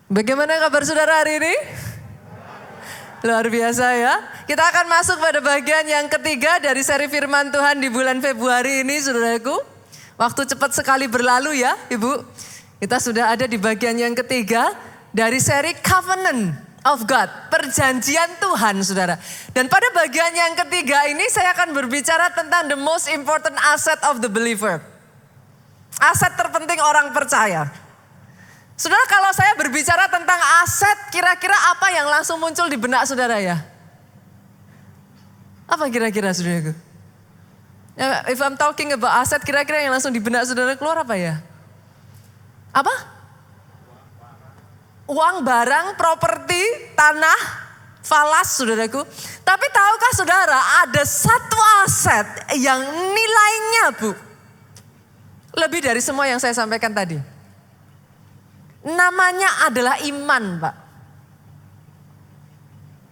Bagaimana kabar saudara hari ini? Luar biasa ya. Kita akan masuk pada bagian yang ketiga dari seri firman Tuhan di bulan Februari ini saudaraku. Waktu cepat sekali berlalu ya Ibu. Kita sudah ada di bagian yang ketiga dari seri Covenant of God. Perjanjian Tuhan saudara. Dan pada bagian yang ketiga ini saya akan berbicara tentang the most important asset of the believer. Aset terpenting orang percaya. Saudara, kalau saya berbicara tentang aset, kira-kira apa yang langsung muncul di benak saudara ya? Apa kira-kira saudaraku? If I'm talking about aset, kira-kira yang langsung di benak saudara keluar apa ya? Apa? Uang, barang, properti, tanah, falas saudaraku. Tapi tahukah saudara ada satu aset yang nilainya lebih dari semua yang saya sampaikan tadi. Namanya adalah iman, Pak.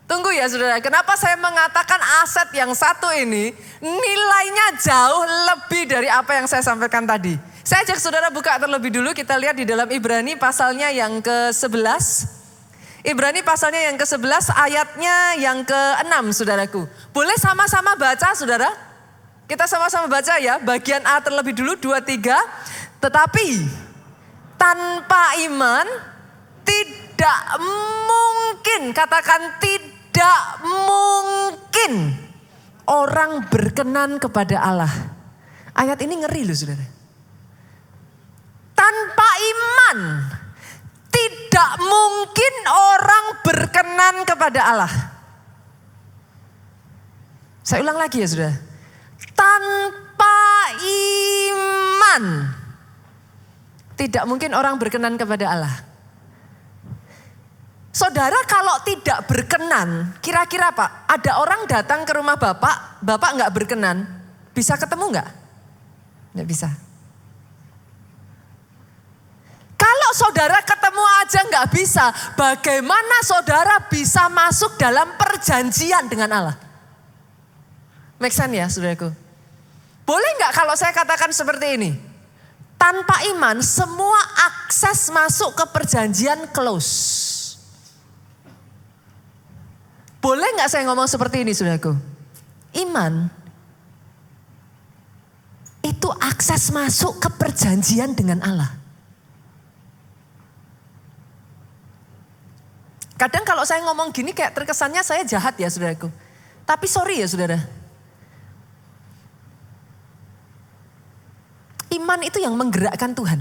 Tunggu ya saudara, kenapa saya mengatakan aset yang satu ini nilainya jauh lebih dari apa yang saya sampaikan tadi. Saya ajak saudara buka terlebih dulu, kita lihat di dalam Ibrani pasalnya yang ke-11. Ibrani pasalnya yang ke-11 ayatnya yang ke-6 saudaraku. Boleh sama-sama baca saudara? Kita sama-sama baca ya, bagian A terlebih dulu, 2, 3. Tetapi tanpa iman tidak mungkin, katakan tidak mungkin orang berkenan kepada Allah. Ayat ini ngeri loh saudara. Tanpa iman tidak mungkin orang berkenan kepada Allah. Saya ulang lagi ya saudara. Tanpa iman tidak mungkin orang berkenan kepada Allah. Saudara kalau tidak berkenan, kira-kira Pak, ada orang datang ke rumah Bapak, Bapak nggak berkenan, bisa ketemu nggak? Nggak bisa. Kalau saudara ketemu aja nggak bisa, bagaimana saudara bisa masuk dalam perjanjian dengan Allah? Make sense ya saudaraku? Boleh nggak kalau saya katakan seperti ini? Tanpa iman semua akses masuk ke perjanjian close. Boleh gak saya ngomong seperti ini saudaraku? Iman itu akses masuk ke perjanjian dengan Allah. Kadang kalau saya ngomong gini kayak terkesannya saya jahat ya saudaraku. Tapi sorry ya saudara. Iman itu yang menggerakkan Tuhan.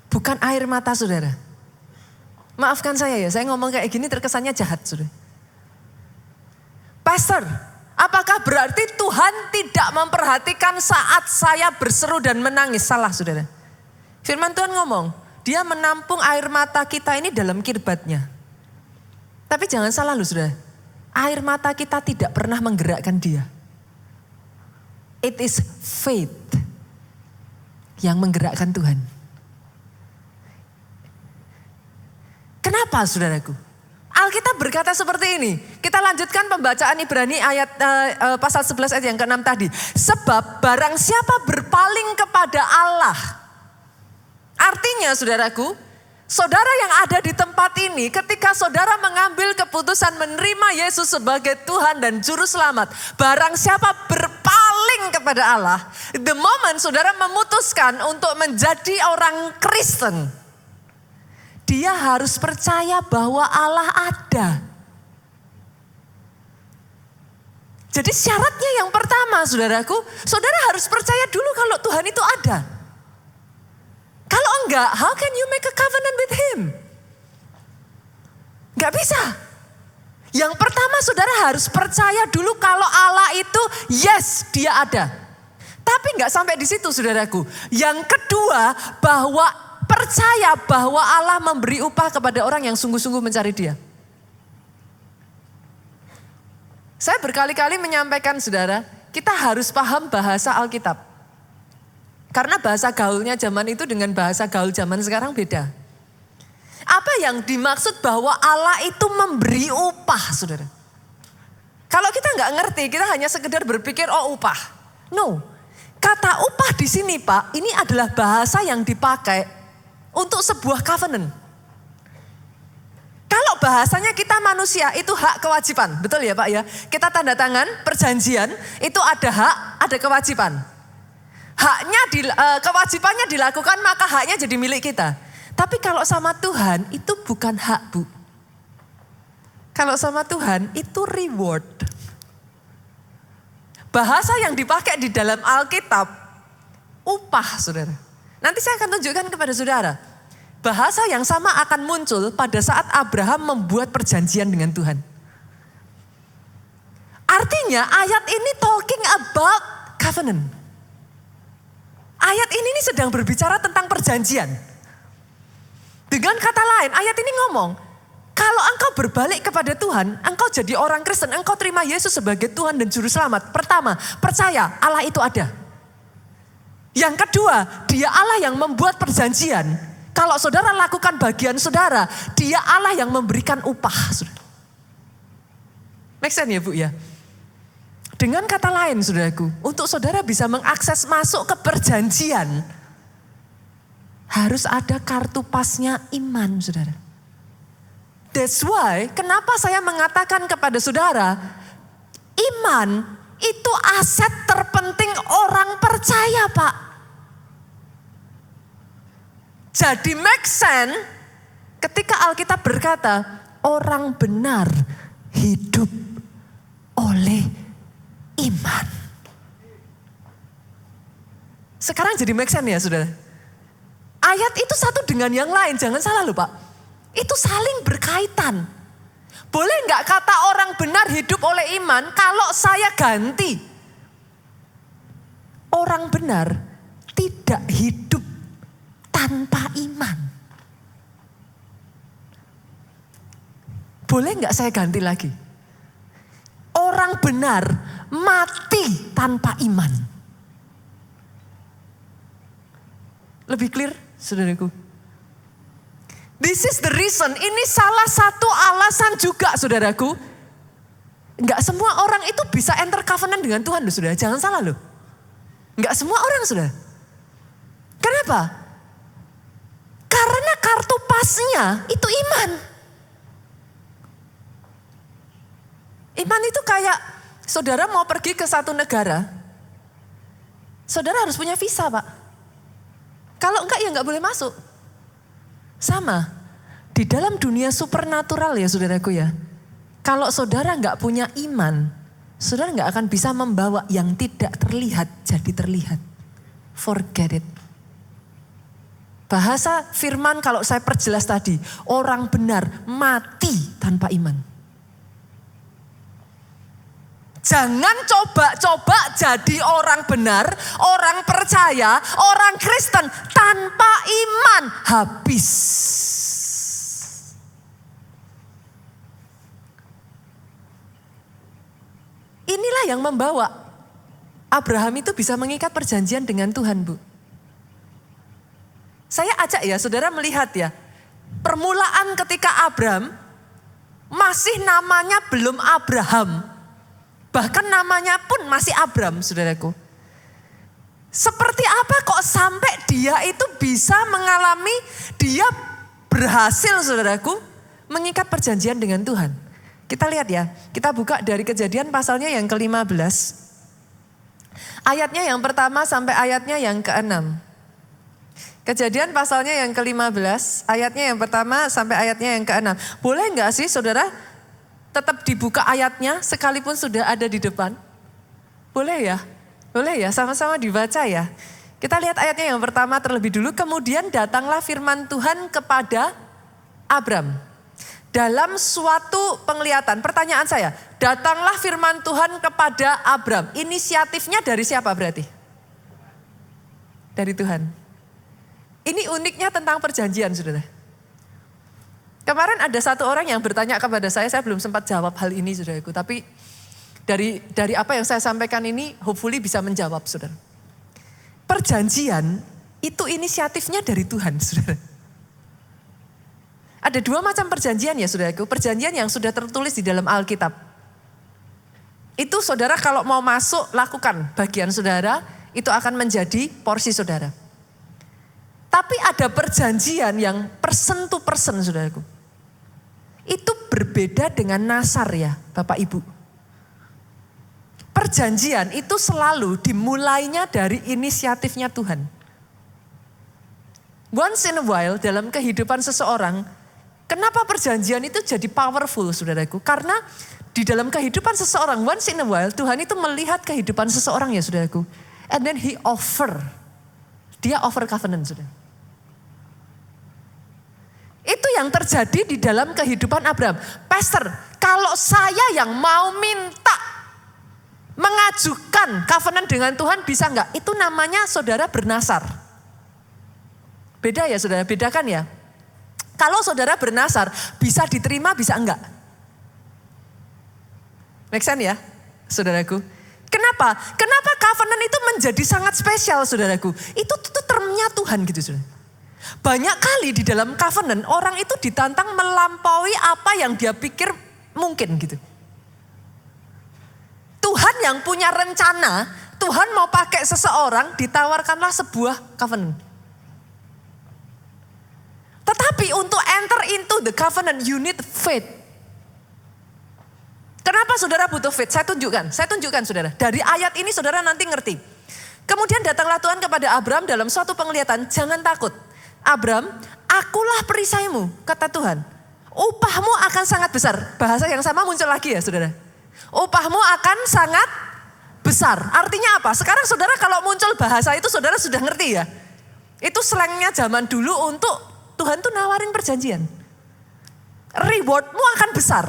Bukan air mata saudara. Maafkan saya ya, saya ngomong kayak gini terkesannya jahat saudara. Pastor, apakah berarti Tuhan tidak memperhatikan saat saya berseru dan menangis? Salah saudara. Firman Tuhan ngomong, dia menampung air mata kita ini dalam kirbatnya. Tapi jangan salah loh saudara. Air mata kita tidak pernah menggerakkan dia. It is faith yang menggerakkan Tuhan. Kenapa saudaraku? Alkitab berkata seperti ini. Kita lanjutkan pembacaan Ibrani ayat pasal 11 ayat yang ke-6 tadi. Sebab barang siapa berpaling kepada Allah. Artinya saudaraku, saudara yang ada di tempat ini ketika saudara mengambil keputusan menerima Yesus sebagai Tuhan dan Juru Selamat. Barang siapa berpaling kepada Allah, the moment saudara memutuskan untuk menjadi orang Kristen, dia harus percaya bahwa Allah ada. Jadi syaratnya yang pertama saudaraku, saudara harus percaya dulu kalau Tuhan itu ada. Kalau enggak, how can you make a covenant with Him? Enggak bisa. Yang pertama saudara harus percaya dulu kalau Allah itu yes dia ada. Tapi enggak sampai di situ saudaraku. Yang kedua bahwa percaya bahwa Allah memberi upah kepada orang yang sungguh-sungguh mencari dia. Saya berkali-kali menyampaikan saudara, kita harus paham bahasa Alkitab. Karena bahasa gaulnya zaman itu dengan bahasa gaul zaman sekarang beda. Apa yang dimaksud bahwa Allah itu memberi upah saudara? Kalau kita nggak ngerti, kita hanya sekedar berpikir oh upah. No, kata upah di sini Pak, ini adalah bahasa yang dipakai untuk sebuah covenant. Kalau bahasanya kita manusia itu hak kewajiban, betul ya Pak ya? Kita tanda tangan perjanjian itu ada hak, ada kewajiban. Kewajibannya dilakukan maka haknya jadi milik kita. Tapi kalau sama Tuhan itu bukan hak, Bu. Kalau sama Tuhan itu reward. Bahasa yang dipakai di dalam Alkitab, upah saudara. Nanti saya akan tunjukkan kepada saudara. Bahasa yang sama akan muncul pada saat Abraham membuat perjanjian dengan Tuhan. Artinya ayat ini talking about covenant. Ayat ini sedang berbicara tentang perjanjian. Dengan kata lain, ayat ini ngomong, kalau engkau berbalik kepada Tuhan, engkau jadi orang Kristen, engkau terima Yesus sebagai Tuhan dan Juru Selamat. Pertama, percaya Allah itu ada. Yang kedua, Dia Allah yang membuat perjanjian. Kalau saudara lakukan bagian saudara, Dia Allah yang memberikan upah. Make sense ya Bu ya? Dengan kata lain saudaraku, untuk saudara bisa mengakses masuk ke perjanjian, harus ada kartu pasnya iman saudara. That's why kenapa saya mengatakan kepada saudara, iman itu aset terpenting orang percaya Pak. Jadi make sense ketika Alkitab berkata, orang benar hidup oleh iman. Sekarang jadi make sense ya saudara. Ayat itu satu dengan yang lain, jangan salah loh Pak. Itu saling berkaitan. Boleh nggak kata orang benar hidup oleh iman kalau saya ganti? Orang benar tidak hidup tanpa iman. Boleh nggak saya ganti lagi? Orang benar mati tanpa iman. Lebih clear? Saudaraku, this is the reason, ini salah satu alasan juga saudaraku. Enggak semua orang itu bisa enter covenant dengan Tuhan loh saudara, jangan salah loh. Enggak semua orang saudara. Kenapa? Karena kartu pasnya itu iman. Iman itu kayak saudara mau pergi ke satu negara, saudara harus punya visa Pak. Kalau enggak ya enggak boleh masuk. Sama, di dalam dunia supernatural ya saudaraku ya. Kalau saudara enggak punya iman, saudara enggak akan bisa membawa yang tidak terlihat jadi terlihat. Forget it. Bahasa firman kalau saya perjelas tadi, orang benar mati tanpa iman. Jangan coba-coba jadi orang benar, orang percaya, orang Kristen tanpa iman, habis. Inilah yang membawa Abraham itu bisa mengikat perjanjian dengan Tuhan, Bu. Saya ajak ya, saudara melihat ya, permulaan ketika Abraham masih namanya belum Abraham. Bahkan namanya pun masih Abram, saudaraku. Seperti apa kok sampai dia itu bisa mengalami, dia berhasil saudaraku, mengikat perjanjian dengan Tuhan. Kita lihat ya, kita buka dari Kejadian pasalnya yang ke-15. Ayatnya yang pertama sampai ayatnya yang ke-6. Kejadian pasalnya yang ke-15, ayatnya yang pertama sampai ayatnya yang ke-6. Boleh enggak sih saudara tetap dibuka ayatnya sekalipun sudah ada di depan? Boleh ya? Boleh ya? Sama-sama dibaca ya. Kita lihat ayatnya yang pertama terlebih dulu. Kemudian datanglah firman Tuhan kepada Abram dalam suatu penglihatan. Pertanyaan saya, datanglah firman Tuhan kepada Abram. Inisiatifnya dari siapa berarti? Dari Tuhan. Ini uniknya tentang perjanjian, saudara. Kemarin ada satu orang yang bertanya kepada saya belum sempat jawab hal ini saudaraku. Tapi dari apa yang saya sampaikan ini hopefully bisa menjawab saudara. Perjanjian itu inisiatifnya dari Tuhan saudara. Ada dua macam perjanjian ya saudaraku. Perjanjian yang sudah tertulis di dalam Alkitab. Itu saudara kalau mau masuk lakukan bagian saudara, itu akan menjadi porsi saudara. Tapi ada perjanjian yang person to person, saudaraku. Itu berbeda dengan nasar ya, Bapak Ibu. Perjanjian itu selalu dimulainya dari inisiatifnya Tuhan. Once in a while dalam kehidupan seseorang, kenapa perjanjian itu jadi powerful, saudaraku? Karena di dalam kehidupan seseorang, once in a while, Tuhan itu melihat kehidupan seseorang ya, saudaraku. And then dia offer covenant, saudara. Itu yang terjadi di dalam kehidupan Abraham. Pastor, kalau saya yang mau minta mengajukan covenant dengan Tuhan bisa enggak? Itu namanya saudara bernasar. Beda ya saudara, bedakan ya. Kalau saudara bernasar bisa diterima bisa enggak? Make sense ya saudaraku? Kenapa? Kenapa covenant itu menjadi sangat spesial saudaraku? Itu termnya Tuhan gitu saudara. Banyak kali di dalam covenant orang itu ditantang melampaui apa yang dia pikir mungkin gitu. Tuhan yang punya rencana, Tuhan mau pakai seseorang, ditawarkanlah sebuah covenant. Tetapi untuk enter into the covenant you need faith. Kenapa saudara butuh faith? Saya tunjukkan saudara. Dari ayat ini saudara nanti ngerti. Kemudian datanglah Tuhan kepada Abraham dalam suatu penglihatan, jangan takut. Abraham, akulah perisaimu, kata Tuhan. Upahmu akan sangat besar. Bahasa yang sama muncul lagi ya saudara. Upahmu akan sangat besar. Artinya apa? Sekarang saudara kalau muncul bahasa itu saudara sudah ngerti ya. Itu slangnya zaman dulu untuk Tuhan tuh nawarin perjanjian. Rewardmu akan besar.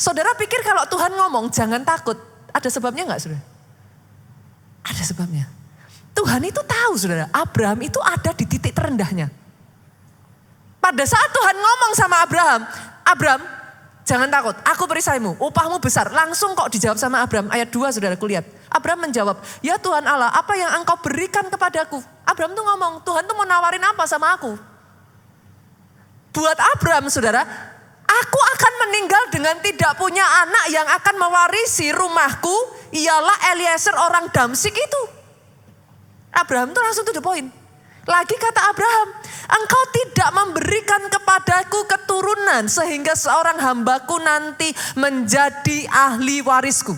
Saudara pikir kalau Tuhan ngomong jangan takut. Ada sebabnya enggak saudara? Ada sebabnya. Tuhan itu tahu saudara, Abraham itu ada di titik terendahnya. Pada saat Tuhan ngomong sama Abraham, jangan takut, aku perisaimu, upahmu besar. Langsung kok dijawab sama Abraham, ayat 2 saudara kulihat. Abraham menjawab, ya Tuhan Allah, apa yang engkau berikan kepadaku? Abraham tuh ngomong, Tuhan tuh mau nawarin apa sama aku? Buat Abraham saudara, aku akan meninggal dengan tidak punya anak yang akan mewarisi rumahku, ialah Eliezer orang Damsik itu. Abraham tuh langsung to the point. Lagi kata Abraham, engkau tidak memberikan kepadaku keturunan sehingga seorang hambaku nanti menjadi ahli warisku.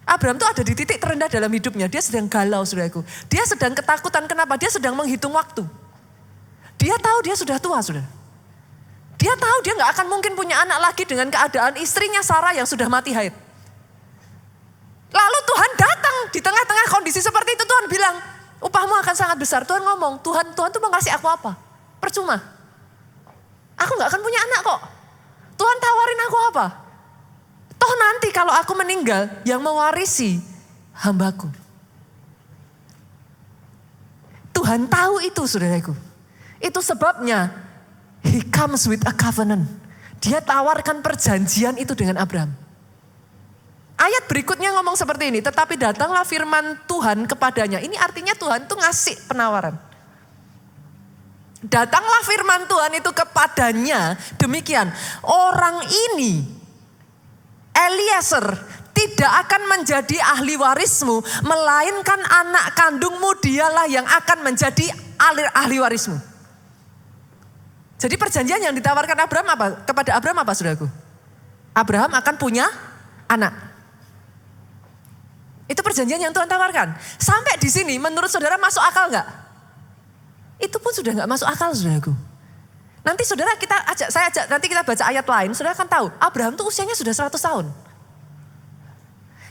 Abraham tuh ada di titik terendah dalam hidupnya. Dia sedang galau saudaraku. Dia sedang ketakutan. Kenapa? Dia sedang menghitung waktu. Dia tahu dia sudah tua saudara. Dia tahu dia gak akan mungkin punya anak lagi dengan keadaan istrinya Sarah yang sudah mati haid. Lalu Tuhan datang di tengah-tengah kondisi seperti itu. Tuhan bilang, upahmu akan sangat besar. Tuhan ngomong, Tuhan tuh mau kasih aku apa? Percuma. Aku gak akan punya anak kok. Tuhan tawarin aku apa? Toh nanti kalau aku meninggal, yang mewarisi hambaku. Tuhan tahu itu saudaraku. Itu sebabnya, He comes with a covenant. Dia tawarkan perjanjian itu dengan Abraham. Ayat berikutnya ngomong seperti ini, tetapi datanglah firman Tuhan kepadanya. Ini artinya Tuhan tuh ngasih penawaran. Datanglah firman Tuhan itu kepadanya, demikian. Orang ini, Eliezer, tidak akan menjadi ahli warismu, melainkan anak kandungmu dialah yang akan menjadi ahli warismu. Jadi perjanjian yang ditawarkan Abraham apa? Kepada Abraham apa saudaraku? Abraham akan punya anak. Itu perjanjian yang Tuhan tawarkan. Sampai di sini menurut saudara masuk akal enggak? Itu pun sudah enggak masuk akal saudaraku. Nanti saudara nanti kita baca ayat lain, saudara akan tahu. Abraham tuh usianya sudah 100 tahun.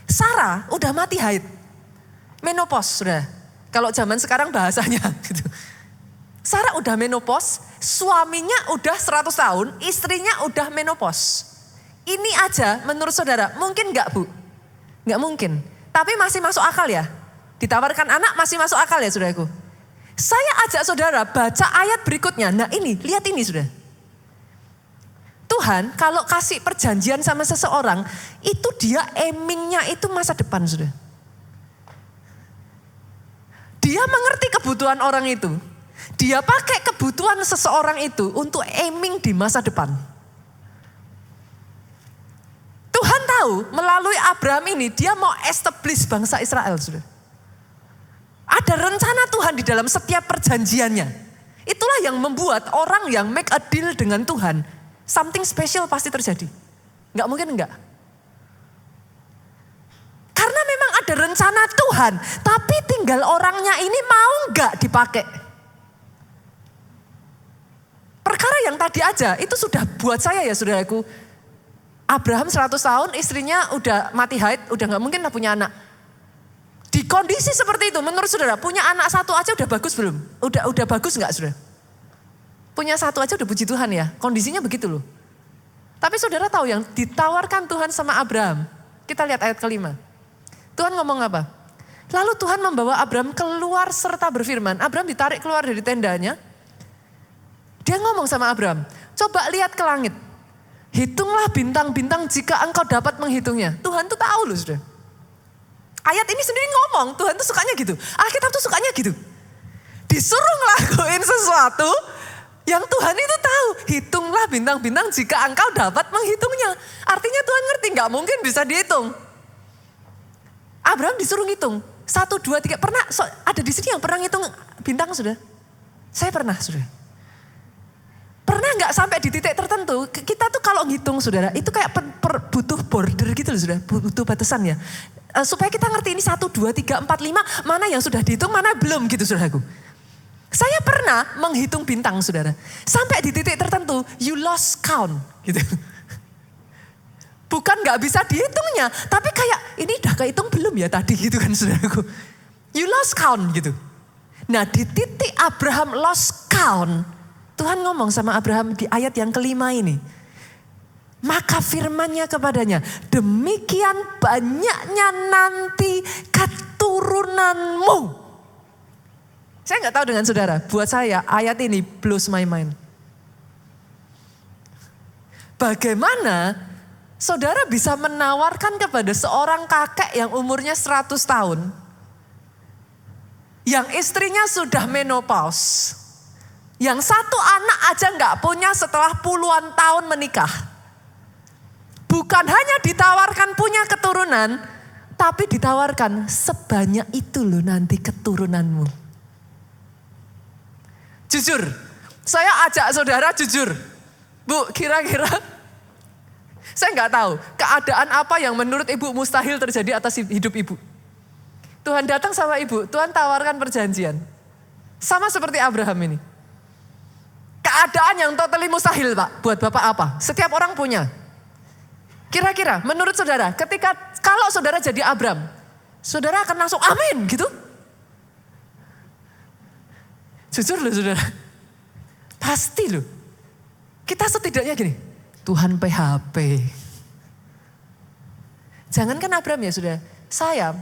Sarah udah mati haid. Menopause saudara. Kalau zaman sekarang bahasanya gitu. Sarah udah menopause, suaminya udah 100 tahun, istrinya udah menopause. Ini aja menurut saudara, mungkin enggak bu? Enggak mungkin. Tapi masih masuk akal ya. Ditawarkan anak masih masuk akal ya saudaraku. Saya ajak saudara baca ayat berikutnya. Nah ini, lihat ini saudara. Tuhan kalau kasih perjanjian sama seseorang, itu dia aimingnya itu masa depan saudara. Dia mengerti kebutuhan orang itu. Dia pakai kebutuhan seseorang itu untuk aiming di masa depan. Tuhan tahu melalui Abraham ini dia mau establish bangsa Israel. Saudara. Ada rencana Tuhan di dalam setiap perjanjiannya. Itulah yang membuat orang yang make a deal dengan Tuhan, something special pasti terjadi. Enggak mungkin enggak. Karena memang ada rencana Tuhan, tapi tinggal orangnya ini mau enggak dipakai. Perkara yang tadi aja, itu sudah buat saya ya saudaraku. Abraham 100 tahun, istrinya udah mati haid, udah gak mungkin lah punya anak. Di kondisi seperti itu, menurut saudara, punya anak satu aja udah bagus belum? Udah bagus gak saudara? Punya satu aja udah puji Tuhan ya, kondisinya begitu loh. Tapi saudara tahu yang ditawarkan Tuhan sama Abraham, kita lihat ayat kelima. Tuhan ngomong apa? Lalu Tuhan membawa Abraham keluar serta berfirman. Abraham ditarik keluar dari tendanya. Dia ngomong sama Abraham, coba lihat ke langit. Hitunglah bintang-bintang jika engkau dapat menghitungnya. Tuhan tuh tahu loh sudah. Ayat ini sendiri ngomong, Tuhan tuh sukanya gitu. Alkitab tuh sukanya gitu. Disuruh ngelakuin sesuatu yang Tuhan itu tahu. Hitunglah bintang-bintang jika engkau dapat menghitungnya. Artinya Tuhan ngerti gak mungkin bisa dihitung. Abraham disuruh ngitung. 1, 2, 3. Pernah ada di sini yang pernah ngitung bintang sudah? Saya pernah sudah. Pernah nggak sampai di titik tertentu, kita tuh kalau ngitung saudara, itu kayak butuh border gitu loh saudara, butuh batasan ya. Supaya kita ngerti ini 1, 2, 3, 4, 5, mana yang sudah dihitung, mana belum gitu saudaraku. Saya pernah menghitung bintang saudara, sampai di titik tertentu, you lost count gitu. Bukan nggak bisa dihitungnya, tapi kayak ini udah kehitung belum ya tadi gitu kan saudaraku. You lost count gitu. Nah di titik Abraham lost count, Tuhan ngomong sama Abraham di ayat yang kelima ini. Maka firman-Nya kepadanya, demikian banyaknya nanti keturunanmu. Saya nggak tahu dengan saudara, buat saya ayat ini blows my mind. Bagaimana saudara bisa menawarkan kepada seorang kakek yang umurnya 100 tahun, yang istrinya sudah menopause, yang satu anak aja nggak punya setelah puluhan tahun menikah. Bukan hanya ditawarkan punya keturunan, tapi ditawarkan sebanyak itu loh nanti keturunanmu. Jujur, saya ajak saudara jujur. Bu, kira-kira saya nggak tahu keadaan apa yang menurut ibu mustahil terjadi atas hidup ibu. Tuhan datang sama ibu, Tuhan tawarkan perjanjian. Sama seperti Abraham ini. Keadaan yang totally mustahil Pak, buat Bapak apa? Setiap orang punya. Kira-kira menurut saudara, kalau saudara jadi Abraham, saudara akan langsung amin gitu? Jujur loh saudara, pasti loh. Kita setidaknya gini, Tuhan PHP. Jangankan Abraham ya saudara,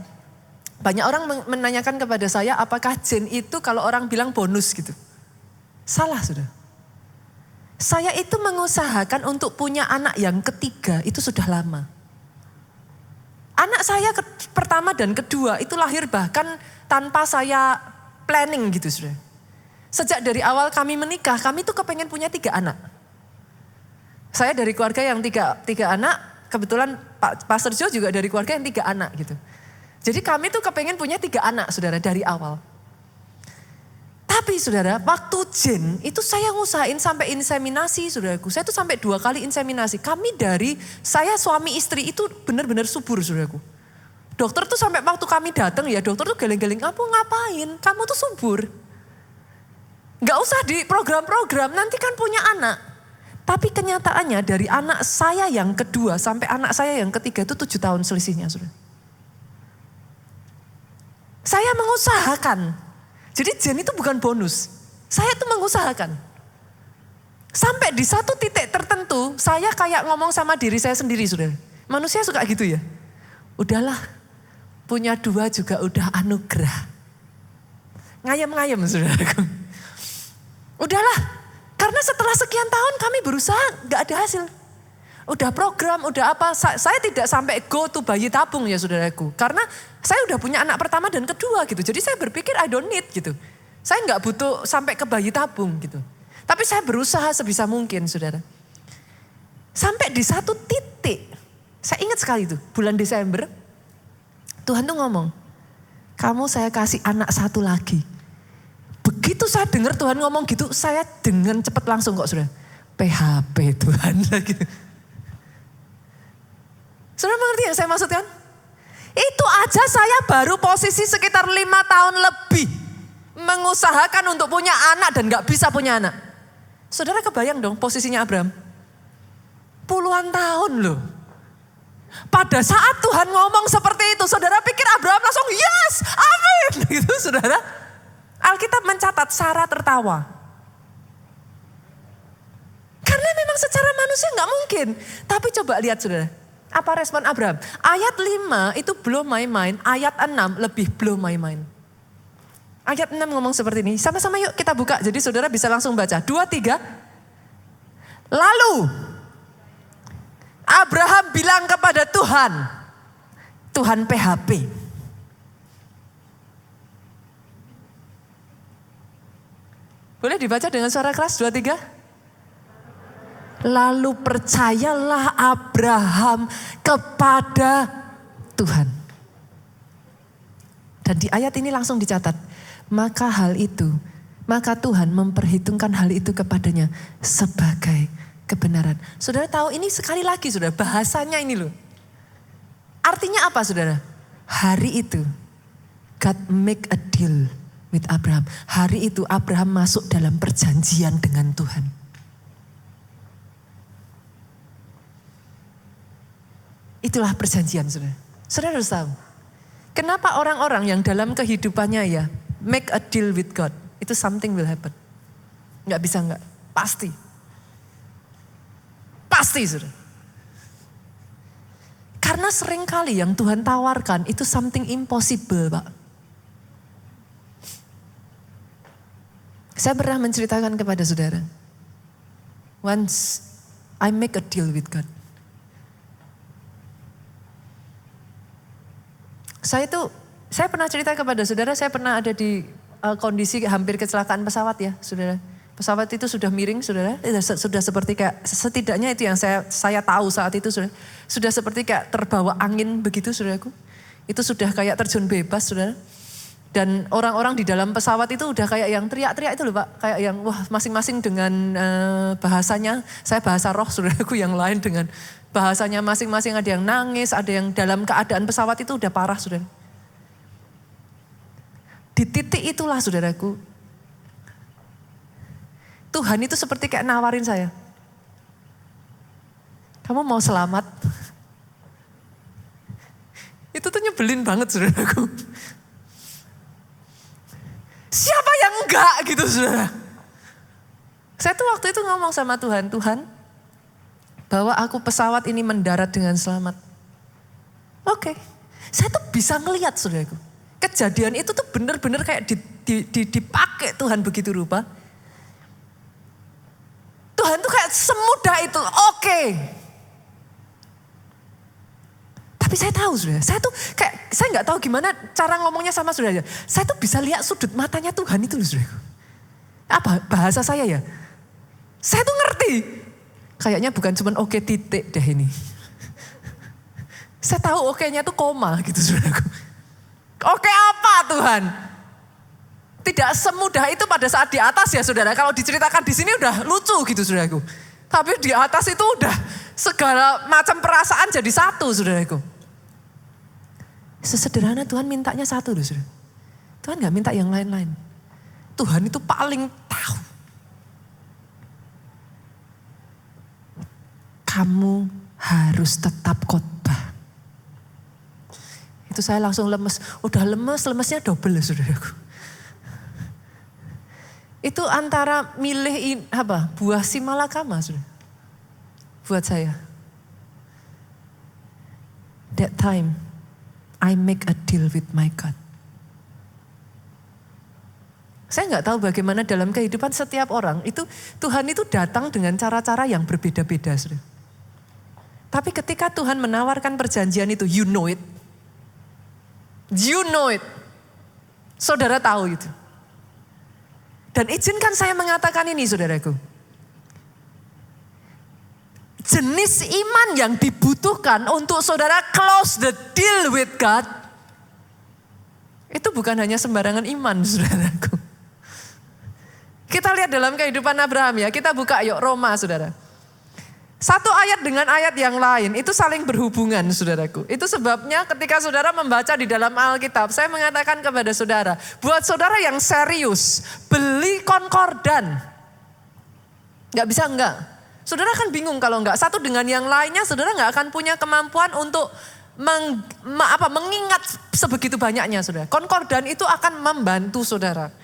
banyak orang menanyakan kepada saya apakah jin itu kalau orang bilang bonus gitu. Salah saudara. Saya itu mengusahakan untuk punya anak yang ketiga itu sudah lama. Anak saya pertama dan kedua itu lahir bahkan tanpa saya planning gitu saudara. Sejak dari awal kami menikah, kami tuh kepengen punya 3 anak. Saya dari keluarga yang tiga anak, kebetulan Pak Pastor Jo juga dari keluarga yang 3 anak gitu. Jadi kami tuh kepengen punya 3 anak saudara dari awal. Tapi saudara, waktu jin itu saya ngusahain sampai inseminasi saudaraku. Saya tuh sampai 2 kali inseminasi. Saya suami istri itu benar-benar subur saudaraku. Dokter tuh sampai waktu kami datang ya, dokter tuh geleng-geleng, kamu ngapain? Kamu tuh subur. Gak usah di program-program, nanti kan punya anak. Tapi kenyataannya dari anak saya yang kedua sampai anak saya yang ketiga itu 7 tahun selisihnya saudara. Saya mengusahakan. Jadi jin itu bukan bonus. Saya tuh mengusahakan. Sampai di satu titik tertentu, saya kayak ngomong sama diri saya sendiri, saudara. Manusia suka gitu ya. Udahlah, punya 2 juga udah anugerah. Ngayem-ngayem, saudara. Udahlah, karena setelah sekian tahun kami berusaha gak ada hasil. Udah program, udah apa. Saya tidak sampai go to bayi tabung ya saudaraku. Karena saya udah punya anak pertama dan kedua gitu. Jadi saya berpikir I don't need gitu. Saya gak butuh sampai ke bayi tabung gitu. Tapi saya berusaha sebisa mungkin saudara. Sampai di satu titik. Saya ingat sekali itu bulan Desember. Tuhan tuh ngomong. kamu saya kasih anak satu lagi. Begitu saya dengar Tuhan ngomong gitu, saya dengan cepat langsung kok saudara. PHP Tuhan. Gitu. Saudara mengerti yang saya maksudkan? Itu aja saya baru posisi sekitar 5 tahun lebih. Mengusahakan untuk punya anak dan gak bisa punya anak. Saudara kebayang dong posisinya Abraham. Puluhan tahun loh. Pada saat Tuhan ngomong seperti itu, saudara pikir Abraham langsung yes, amin. Gitu saudara. Alkitab mencatat Sarah tertawa. Karena memang secara manusia gak mungkin. Tapi coba lihat saudara. Apa respon Abraham? Ayat 5 itu blow my mind, ayat 6 lebih blow my mind. Ayat 6 ngomong seperti ini, sama-sama yuk kita buka. Jadi saudara bisa langsung baca, 2, 3. Lalu Abraham bilang kepada Tuhan, Tuhan PHP. Boleh dibaca dengan suara keras, 2, 3. Lalu percayalah Abraham kepada Tuhan. Dan di ayat ini langsung dicatat, maka Tuhan memperhitungkan hal itu kepadanya sebagai kebenaran. Saudara tahu ini sekali lagi saudara, bahasanya ini loh. Artinya apa saudara? Hari itu God make a deal with Abraham. Hari itu Abraham masuk dalam perjanjian dengan Tuhan. Itulah perjanjian saudara. Saudara harus tahu. Kenapa orang-orang yang dalam kehidupannya ya make a deal with God. Itu something will happen. Gak bisa enggak. Pasti. Pasti saudara. Karena seringkali yang Tuhan tawarkan itu something impossible Pak. Saya pernah menceritakan kepada saudara. Once I make a deal with God. Saya pernah cerita kepada saudara, saya pernah ada di kondisi hampir kecelakaan pesawat ya saudara. Pesawat itu sudah miring saudara, sudah seperti kayak, setidaknya itu yang saya tahu saat itu saudara. Sudah seperti kayak terbawa angin begitu saudaraku. Itu sudah kayak terjun bebas saudara. Dan orang-orang di dalam pesawat itu udah kayak yang teriak-teriak itu loh Pak. Kayak yang wah masing-masing dengan bahasanya, saya bahasa roh saudaraku yang lain dengan bahasanya masing-masing, ada yang nangis, ada yang dalam keadaan pesawat itu udah parah saudara. Di titik itulah saudaraku, Tuhan itu seperti kayak nawarin saya. Kamu mau selamat? Itu tuh nyebelin banget saudaraku. Siapa yang enggak gitu saudara. Saya tuh waktu itu ngomong sama Tuhan, Tuhan, bawa aku pesawat ini mendarat dengan selamat. Oke. Saya tuh bisa ngelihat saudaraku. Kejadian itu tuh benar-benar kayak dipakai Tuhan begitu rupa. Tuhan tuh kayak semudah itu. Oke. Tapi saya tahu saudara, saya nggak tahu gimana cara ngomongnya sama saudara. Saya tuh bisa lihat sudut matanya Tuhan itu loh saudara. Apa bahasa saya ya? Saya tuh ngerti. Kayaknya bukan cuma oke titik deh ini. Saya tahu oke-nya tuh koma gitu saudaraku. Oke apa Tuhan? Tidak semudah itu pada saat di atas ya saudara. Kalau diceritakan di sini udah lucu gitu saudaraku. Tapi di atas itu udah segala macam perasaan jadi satu saudaraku. Sesederhana Tuhan mintanya satu loh saudara. Tuhan gak minta yang lain-lain. Tuhan itu paling tahu. Kamu harus tetap khotbah. Itu saya langsung lemes. Udah lemesnya double ya saudaraku. Itu antara milih buah simalakama saudara. Buat saya. That time I make a deal with my God. Saya nggak tahu bagaimana dalam kehidupan setiap orang itu Tuhan itu datang dengan cara-cara yang berbeda-beda. Tapi ketika Tuhan menawarkan perjanjian itu, you know it. You know it. Saudara tahu itu. Dan izinkan saya mengatakan ini saudaraku. Jenis iman yang dibutuhkan untuk saudara close the deal with God. Itu bukan hanya sembarangan iman, saudaraku. Kita lihat dalam kehidupan Abraham ya, kita buka yuk Roma saudara. Satu ayat dengan ayat yang lain itu saling berhubungan saudaraku. Itu sebabnya ketika saudara membaca di dalam Alkitab, saya mengatakan kepada saudara, buat saudara yang serius, beli konkordan. Gak bisa enggak. Saudara kan bingung kalau enggak, satu dengan yang lainnya saudara gak akan punya kemampuan untuk mengingat sebegitu banyaknya saudara. Konkordan itu akan membantu saudara.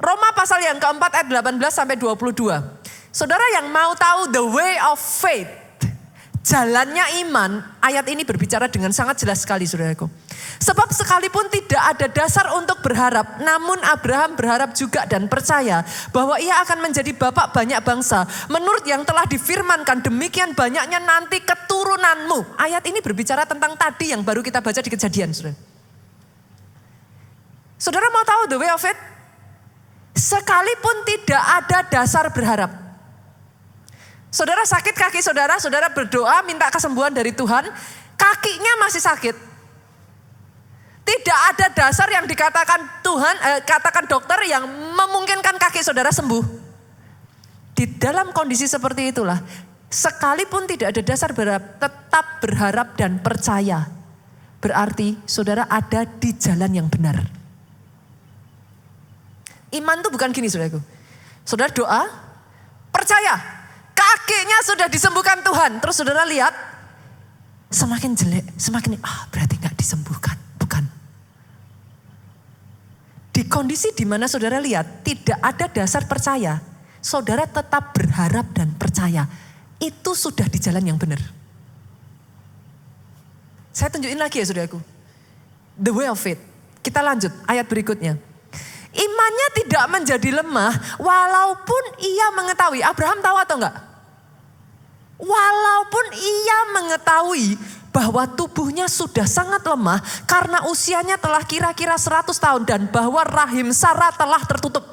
Roma pasal yang keempat ayat 18 sampai 22. Saudara yang mau tahu the way of faith, jalannya iman, ayat ini berbicara dengan sangat jelas sekali saudaraku. Sebab sekalipun tidak ada dasar untuk berharap, namun Abraham berharap juga dan percaya bahwa ia akan menjadi bapak banyak bangsa. Menurut yang telah difirmankan, demikian banyaknya nanti keturunanmu. Ayat ini berbicara tentang tadi yang baru kita baca di Kejadian. Saudara mau tahu the way of faith? Sekalipun tidak ada dasar berharap. Saudara sakit kaki saudara, saudara berdoa minta kesembuhan dari Tuhan, kakinya masih sakit. Tidak ada dasar yang dikatakan Tuhan, katakan dokter yang memungkinkan kaki saudara sembuh. Di dalam kondisi seperti itulah, sekalipun tidak ada dasar berharap, tetap berharap dan percaya. Berarti saudara ada di jalan yang benar. Iman itu bukan gini saudaraku. Saudara doa, percaya. Kakinya sudah disembuhkan Tuhan. Terus saudara lihat, semakin jelek, semakin berarti gak disembuhkan. Bukan. Di kondisi di mana saudara lihat tidak ada dasar percaya, saudara tetap berharap dan percaya. Itu sudah di jalan yang benar. Saya tunjukin lagi ya saudaraku. The way of faith. Kita lanjut ayat berikutnya. Imannya tidak menjadi lemah walaupun ia mengetahui. Abraham tahu atau enggak? Walaupun ia mengetahui bahwa tubuhnya sudah sangat lemah karena usianya telah kira-kira 100 tahun dan bahwa rahim Sarah telah tertutup.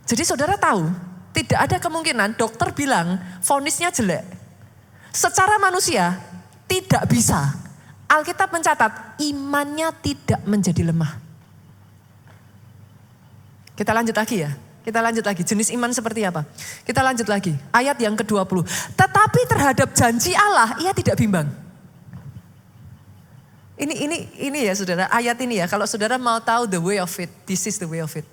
Jadi saudara tahu, tidak ada kemungkinan dokter bilang vonisnya jelek. Secara manusia tidak bisa. Alkitab mencatat imannya tidak menjadi lemah. Kita lanjut lagi ya. Kita lanjut lagi, jenis iman seperti apa? Kita lanjut lagi, ayat yang ke-20. Tetapi terhadap janji Allah, ia tidak bimbang. Ini ya saudara, ayat ini ya. Kalau saudara mau tahu the way of it, this is the way of it.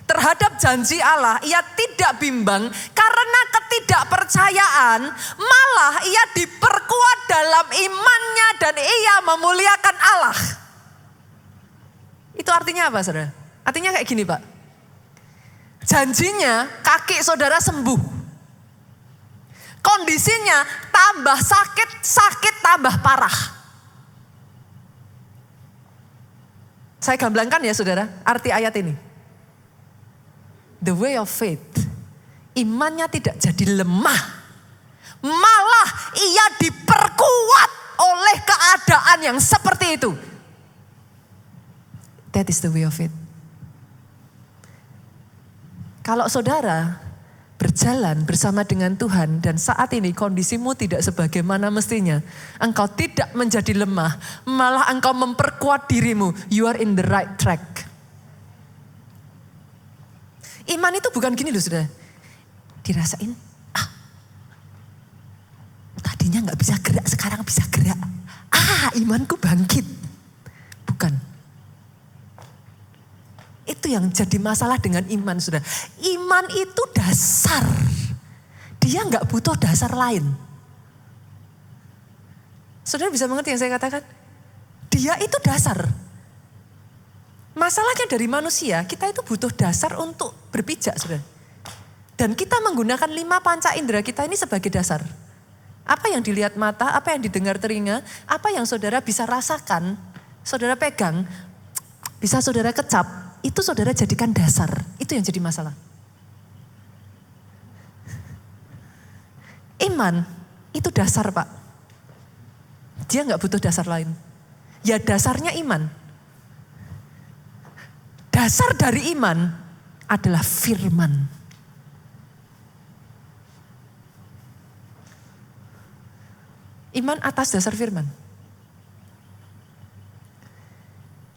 Terhadap janji Allah, ia tidak bimbang karena ketidakpercayaan, malah ia diperkuat dalam imannya dan ia memuliakan Allah. Itu artinya apa saudara? Artinya kayak gini Pak. Janjinya kaki saudara sembuh. Kondisinya tambah sakit tambah parah. Saya gamblangkan ya saudara, arti ayat ini. The way of faith. Imannya tidak jadi lemah. Malah ia diperkuat oleh keadaan yang seperti itu. That is the way of faith. Kalau saudara berjalan bersama dengan Tuhan dan saat ini kondisimu tidak sebagaimana mestinya, engkau tidak menjadi lemah, malah engkau memperkuat dirimu, you are in the right track. Iman itu bukan gini loh saudara, dirasain, tadinya gak bisa gerak, sekarang bisa gerak. Imanku bangkit. Bukan. Itu yang jadi masalah dengan iman saudara. Iman itu dasar. Dia gak butuh dasar lain. Saudara bisa mengerti yang saya katakan? Dia itu dasar. Masalahnya dari manusia, kita itu butuh dasar untuk berpijak saudara. Dan kita menggunakan 5 panca indera kita ini sebagai dasar. Apa yang dilihat mata, apa yang didengar telinga, apa yang saudara bisa rasakan, saudara pegang, bisa saudara kecap. Itu saudara jadikan dasar. Itu yang jadi masalah. Iman itu dasar Pak. Dia gak butuh dasar lain. Ya dasarnya iman. Dasar dari iman adalah firman. Iman atas dasar firman.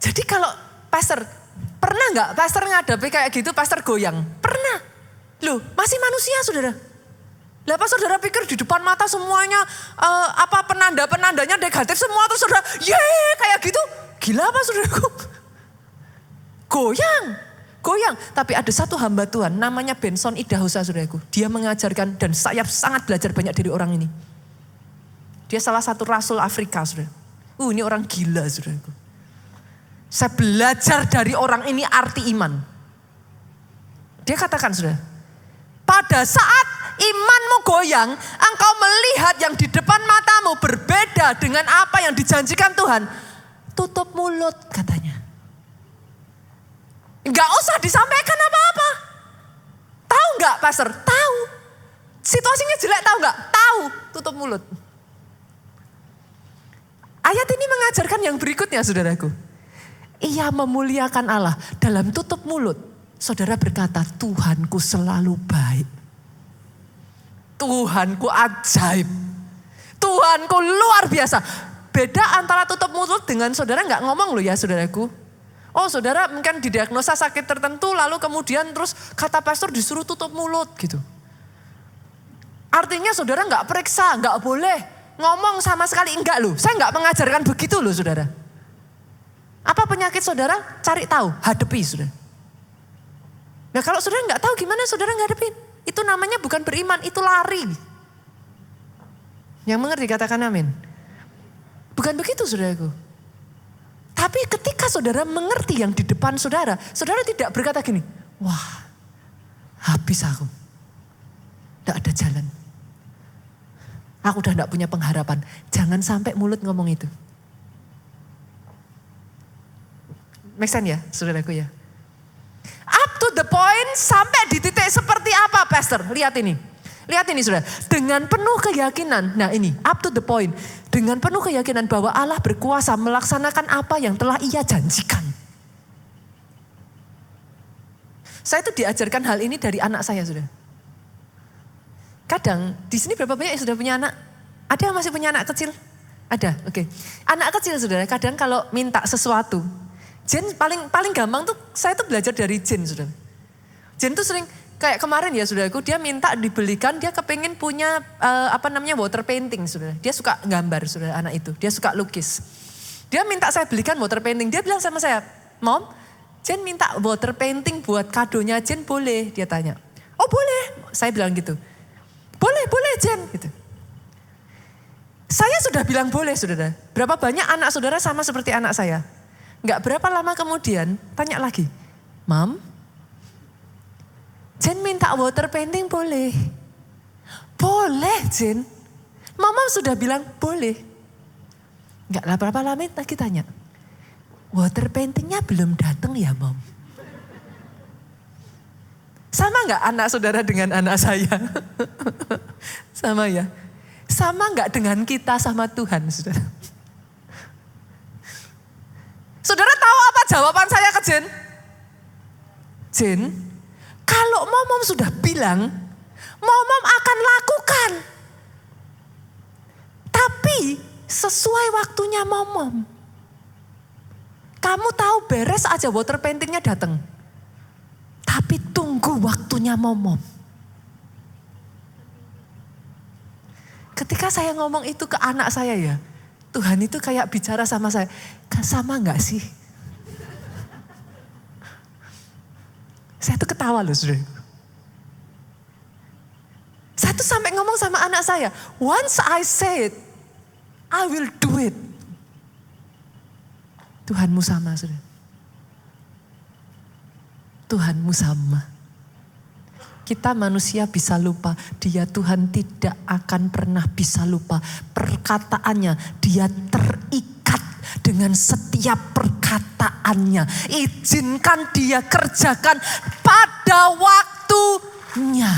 Jadi kalau pastor, pernah nggak pastor ngadapi kayak gitu, pastor goyang? Pernah. Loh, masih manusia saudara. Lah apa saudara pikir di depan mata semuanya penanda-penandanya negatif semua terus saudara, kayak gitu. Gila apa saudaraku? Goyang. Tapi ada satu hamba Tuhan namanya Benson Idahosa saudaraku. Dia mengajarkan dan saya sangat belajar banyak dari orang ini. Dia salah satu rasul Afrika saudara. Ini orang gila saudaraku. Saya belajar dari orang ini arti iman. Dia katakan saudara, pada saat imanmu goyang, engkau melihat yang di depan matamu berbeda dengan apa yang dijanjikan Tuhan. Tutup mulut katanya. Enggak usah disampaikan apa-apa. Tahu enggak pastor? Tahu. Situasinya jelek tahu enggak? Tahu. Tutup mulut. Ayat ini mengajarkan yang berikutnya saudaraku. Ia memuliakan Allah. Dalam tutup mulut, saudara berkata, Tuhanku selalu baik. Tuhanku ajaib. Tuhanku luar biasa. Beda antara tutup mulut dengan saudara nggak ngomong loh ya saudaraku. Oh saudara mungkin didiagnosa sakit tertentu lalu kemudian terus kata pastor disuruh tutup mulut gitu. Artinya saudara nggak periksa, nggak boleh ngomong sama sekali, enggak loh. Saya nggak mengajarkan begitu loh saudara. Apa penyakit saudara? Cari tahu, hadapi saudara. Nah kalau saudara nggak tahu gimana saudara ngadepin? Itu namanya bukan beriman, itu lari. Yang mengerti katakan amin. Bukan begitu saudaraku. Tapi ketika saudara mengerti yang di depan saudara, saudara tidak berkata gini, wah habis aku. Tidak ada jalan. Aku udah tidak punya pengharapan. Jangan sampai mulut ngomong itu. Make sense ya saudaraku ya. Up to the point sampai di titik seperti apa pastor? Lihat ini saudara. Dengan penuh keyakinan, nah ini up to the point. Dengan penuh keyakinan bahwa Allah berkuasa melaksanakan apa yang telah ia janjikan. Saya itu diajarkan hal ini dari anak saya saudara. Kadang di sini berapa banyak yang sudah punya anak? Ada yang masih punya anak kecil? Ada, oke. Anak kecil saudara kadang kalau minta sesuatu. Jen paling gampang tuh saya tuh belajar dari Jen saudara. Jen tuh sering kayak kemarin ya saudaraku, dia minta dibelikan, dia kepengen punya water painting saudara. Dia suka gambar saudara anak itu, dia suka lukis. Dia minta saya belikan water painting, dia bilang sama saya, Mom, Jen minta water painting buat kadonya Jen boleh? Dia tanya, oh boleh, saya bilang gitu. Boleh Jen gitu. Saya sudah bilang boleh saudara. Berapa banyak anak saudara sama seperti anak saya? Enggak berapa lama kemudian tanya lagi, Mam, Jen minta water painting boleh? Boleh Jen. Mama sudah bilang boleh. Enggak lah berapa lama lagi tanya, water paintingnya belum datang ya Mom? Sama enggak anak saudara dengan anak saya? Sama ya? Sama enggak dengan kita sama Tuhan saudara? Saudara tahu apa jawaban saya ke Jen? Jen, kalau Momom sudah bilang, Momom akan lakukan. Tapi sesuai waktunya Momom. Kamu tahu beres aja water paintingnya datang. Tapi tunggu waktunya Momom. Ketika saya ngomong itu ke anak saya ya, Tuhan itu kayak bicara sama saya, sama gak sih? Saya tuh ketawa loh saudara. Saya tuh sampai ngomong sama anak saya, once I say it, I will do it. Tuhanmu sama saudara. Tuhanmu sama. Kita manusia bisa lupa, dia Tuhan tidak akan pernah bisa lupa. Perkataannya, dia terikat dengan setiap perkataannya. Izinkan dia kerjakan pada waktunya.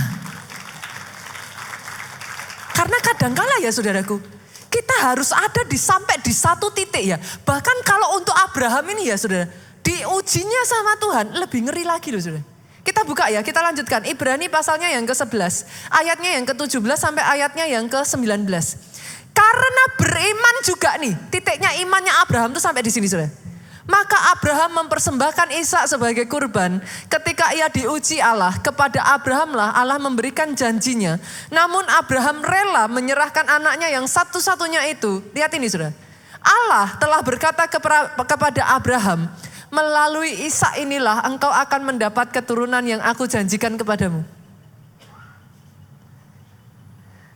Karena kadang-kala ya saudaraku, kita harus ada sampai di satu titik ya. Bahkan kalau untuk Abraham ini ya saudara, diujinya sama Tuhan lebih ngeri lagi loh saudara. Kita buka ya, kita lanjutkan. Ibrani pasalnya yang ke-11, ayatnya yang ke-17 sampai ayatnya yang ke-19. Karena beriman juga nih, titiknya imannya Abraham tuh sampai di sini sudah. Maka Abraham mempersembahkan Ishak sebagai kurban. Ketika ia diuji Allah, kepada Abraham lah Allah memberikan janjinya. Namun Abraham rela menyerahkan anaknya yang satu-satunya itu. Lihat ini sudah. Allah telah berkata kepada Abraham, melalui Ishak inilah engkau akan mendapat keturunan yang aku janjikan kepadamu.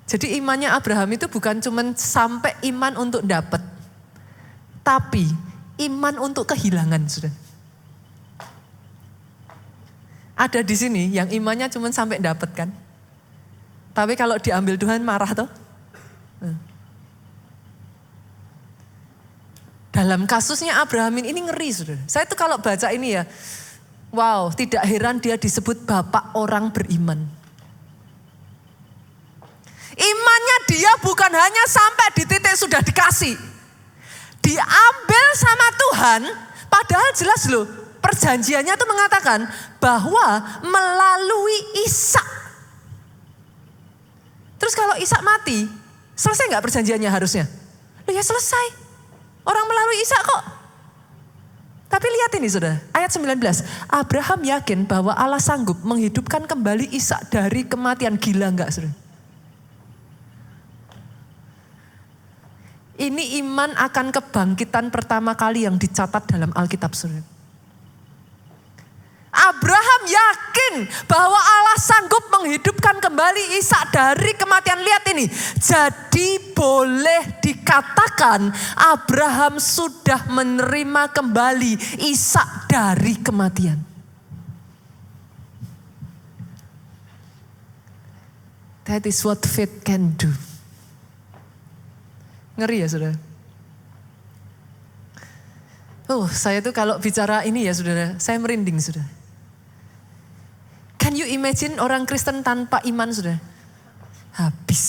Jadi imannya Abraham itu bukan cuma sampai iman untuk dapat, tapi iman untuk kehilangan sudah. Ada di sini yang imannya cuma sampai dapat kan. Tapi kalau diambil Tuhan marah toh. Dalam kasusnya Abraham ini ngeri sudah. Saya tuh kalau baca ini ya, wow, tidak heran dia disebut bapak orang beriman. Imannya dia bukan hanya sampai di titik sudah dikasih. Diambil sama Tuhan, padahal jelas loh perjanjiannya itu mengatakan bahwa melalui Ishak. Terus kalau Ishak mati, selesai gak perjanjiannya harusnya? Loh ya selesai, orang melalui Ishak kok. Tapi lihat ini saudara, ayat 19. Abraham yakin bahwa Allah sanggup menghidupkan kembali Ishak dari kematian. Gila gak saudara? Ini iman akan kebangkitan pertama kali yang dicatat dalam Alkitab, saudara. Abraham yakin bahwa Allah sanggup menghidupkan kembali Ishak dari kematian. Lihat ini. Jadi boleh dikatakan Abraham sudah menerima kembali Ishak dari kematian. That is what faith can do. Ngeri ya saudara. Saya tuh kalau bicara ini ya saudara, saya merinding saudara. Can you imagine orang Kristen tanpa iman saudara? Habis.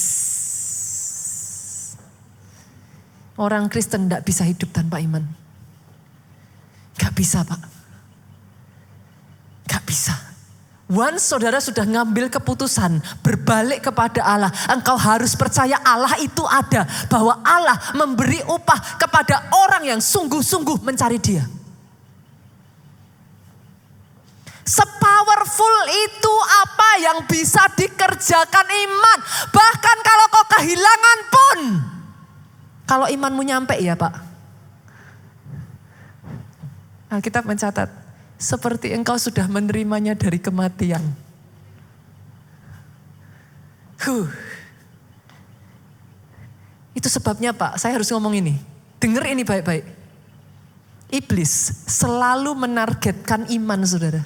Orang Kristen tidak bisa hidup tanpa iman. Gak bisa Pak. Gak bisa. Once saudara sudah ngambil keputusan berbalik kepada Allah, engkau harus percaya Allah itu ada. Bahwa Allah memberi upah kepada orang yang sungguh-sungguh mencari Dia. Sepowerful itu apa yang bisa dikerjakan iman. Bahkan kalau kau kehilangan pun, kalau imanmu nyampe ya Pak. Alkitab mencatat, seperti engkau sudah menerimanya dari kematian. Itu sebabnya Pak, saya harus ngomong ini. Dengar ini baik-baik. Iblis selalu menargetkan iman saudara.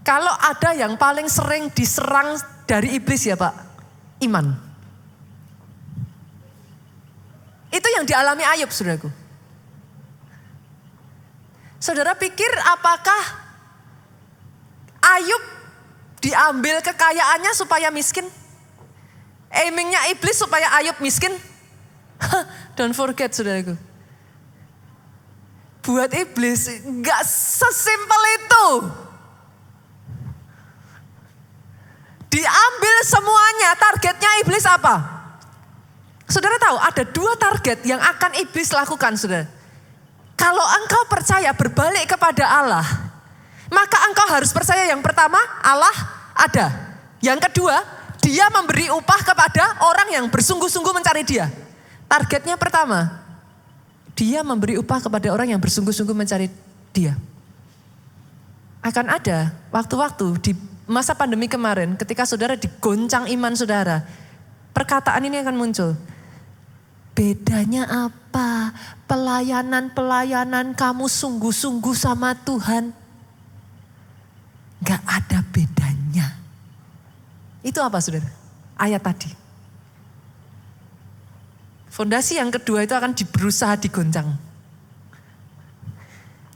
Kalau ada yang paling sering diserang dari iblis ya Pak, iman. Itu yang dialami Ayub saudaraku. Saudara pikir apakah Ayub diambil kekayaannya supaya miskin? Aimingnya iblis supaya Ayub miskin? Don't forget saudaraku. Buat iblis gak sesimpel itu. Diambil semuanya, targetnya iblis apa? Saudara tahu ada 2 target yang akan iblis lakukan saudara. Kalau engkau percaya berbalik kepada Allah, maka engkau harus percaya yang pertama Allah ada. Yang kedua, Dia memberi upah kepada orang yang bersungguh-sungguh mencari Dia. Targetnya pertama, Dia memberi upah kepada orang yang bersungguh-sungguh mencari Dia. Akan ada waktu-waktu di masa pandemi kemarin ketika saudara digoncang iman saudara, perkataan ini akan muncul. Bedanya apa? Pelayanan kamu sungguh-sungguh sama Tuhan. Gak ada bedanya. Itu apa saudara? Ayat tadi. Fondasi yang kedua itu akan berusaha digoncang.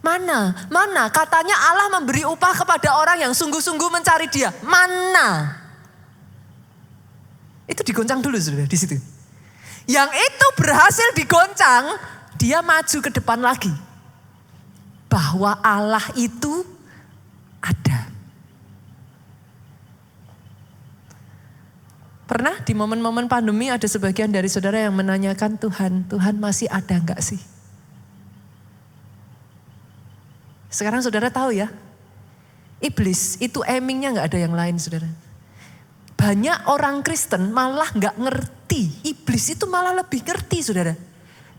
Mana? Katanya Allah memberi upah kepada orang yang sungguh-sungguh mencari Dia. Mana? Itu digoncang dulu saudara di situ. Yang itu berhasil digoncang, dia maju ke depan lagi. Bahwa Allah itu ada. Pernah di momen-momen pandemi ada sebagian dari saudara yang menanyakan Tuhan masih ada enggak sih? Sekarang saudara tahu ya, iblis itu aimingnya enggak ada yang lain saudara. Banyak orang Kristen malah enggak ngerti, iblis itu malah lebih ngerti saudara.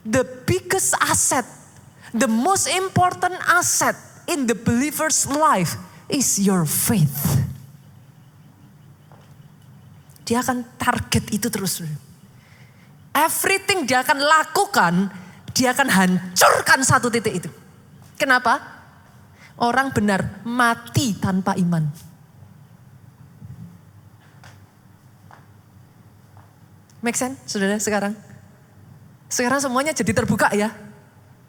The biggest asset, the most important asset in the believer's life is your faith. Dia akan target itu terus. Everything dia akan lakukan, dia akan hancurkan satu titik itu. Kenapa? Orang benar mati tanpa iman. Make sense, saudara sekarang? Sekarang semuanya jadi terbuka ya.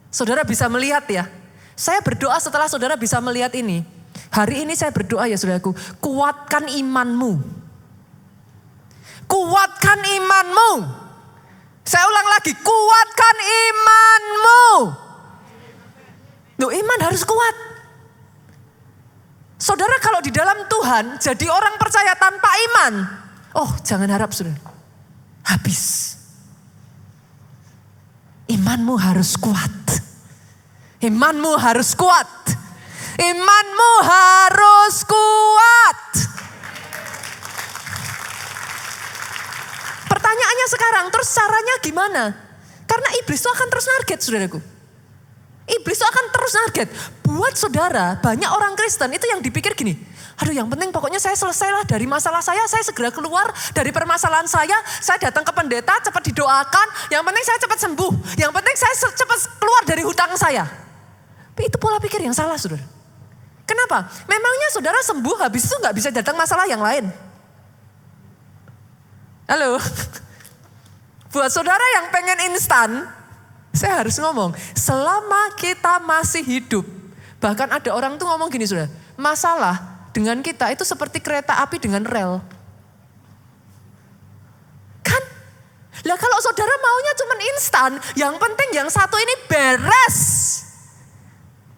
Saudara bisa melihat ya. Saya berdoa setelah saudara bisa melihat ini. Hari ini saya berdoa ya saudaraku, kuatkan imanmu. Kuatkan imanmu. Saya ulang lagi, kuatkan imanmu. Loh, iman harus kuat. Saudara kalau di dalam Tuhan jadi orang percaya tanpa iman, oh jangan harap saudara, habis. Imanmu harus kuat. Imanmu harus kuat. Imanmu harus kuat. Pertanyaannya sekarang, terus caranya gimana? Karena iblis itu akan terus narget, saudaraku. Iblis itu akan terus narget. Buat saudara, banyak orang Kristen itu yang dipikir gini, aduh yang penting pokoknya saya selesailah dari masalah saya segera keluar dari permasalahan saya datang ke pendeta, cepat didoakan, yang penting saya cepat sembuh, yang penting saya cepat keluar dari hutang saya. Tapi itu pola pikir yang salah, saudara. Kenapa? Memangnya saudara sembuh habis itu gak bisa datang masalah yang lain? Halo, buat saudara yang pengen instan, saya harus ngomong, selama kita masih hidup, bahkan ada orang tuh ngomong gini saudara, masalah dengan kita itu seperti kereta api dengan rel. Kan? Lah kalau saudara maunya cuman instan, yang penting yang satu ini beres.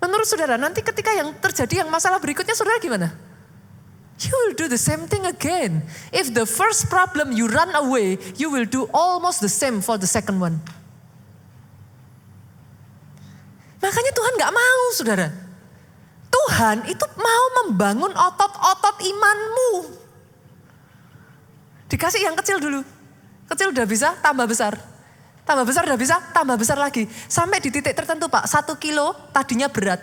Menurut saudara, nanti ketika yang terjadi yang masalah berikutnya saudara gimana? You will do the same thing again. If the first problem you run away, you will do almost the same for the second one. Makanya Tuhan gak mau saudara. Tuhan itu mau membangun otot-otot imanmu. Dikasih yang kecil dulu. Kecil udah bisa, tambah besar. Tambah besar udah bisa, tambah besar lagi. Sampai di titik tertentu Pak, 1 kilo tadinya berat.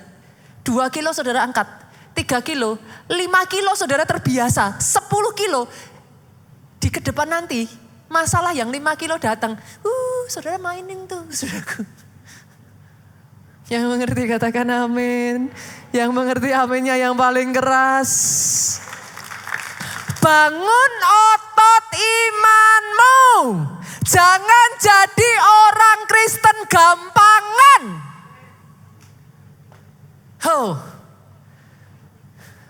2 kilo saudara angkat. 3 kilo, 5 kilo saudara terbiasa, 10 kilo. Di kedepan nanti, masalah yang 5 kilo datang. Saudara mainin tuh, saudaraku. Yang mengerti katakan amin. Yang mengerti aminnya yang paling keras. Bangun otot imanmu. Jangan jadi orang Kristen gampangan.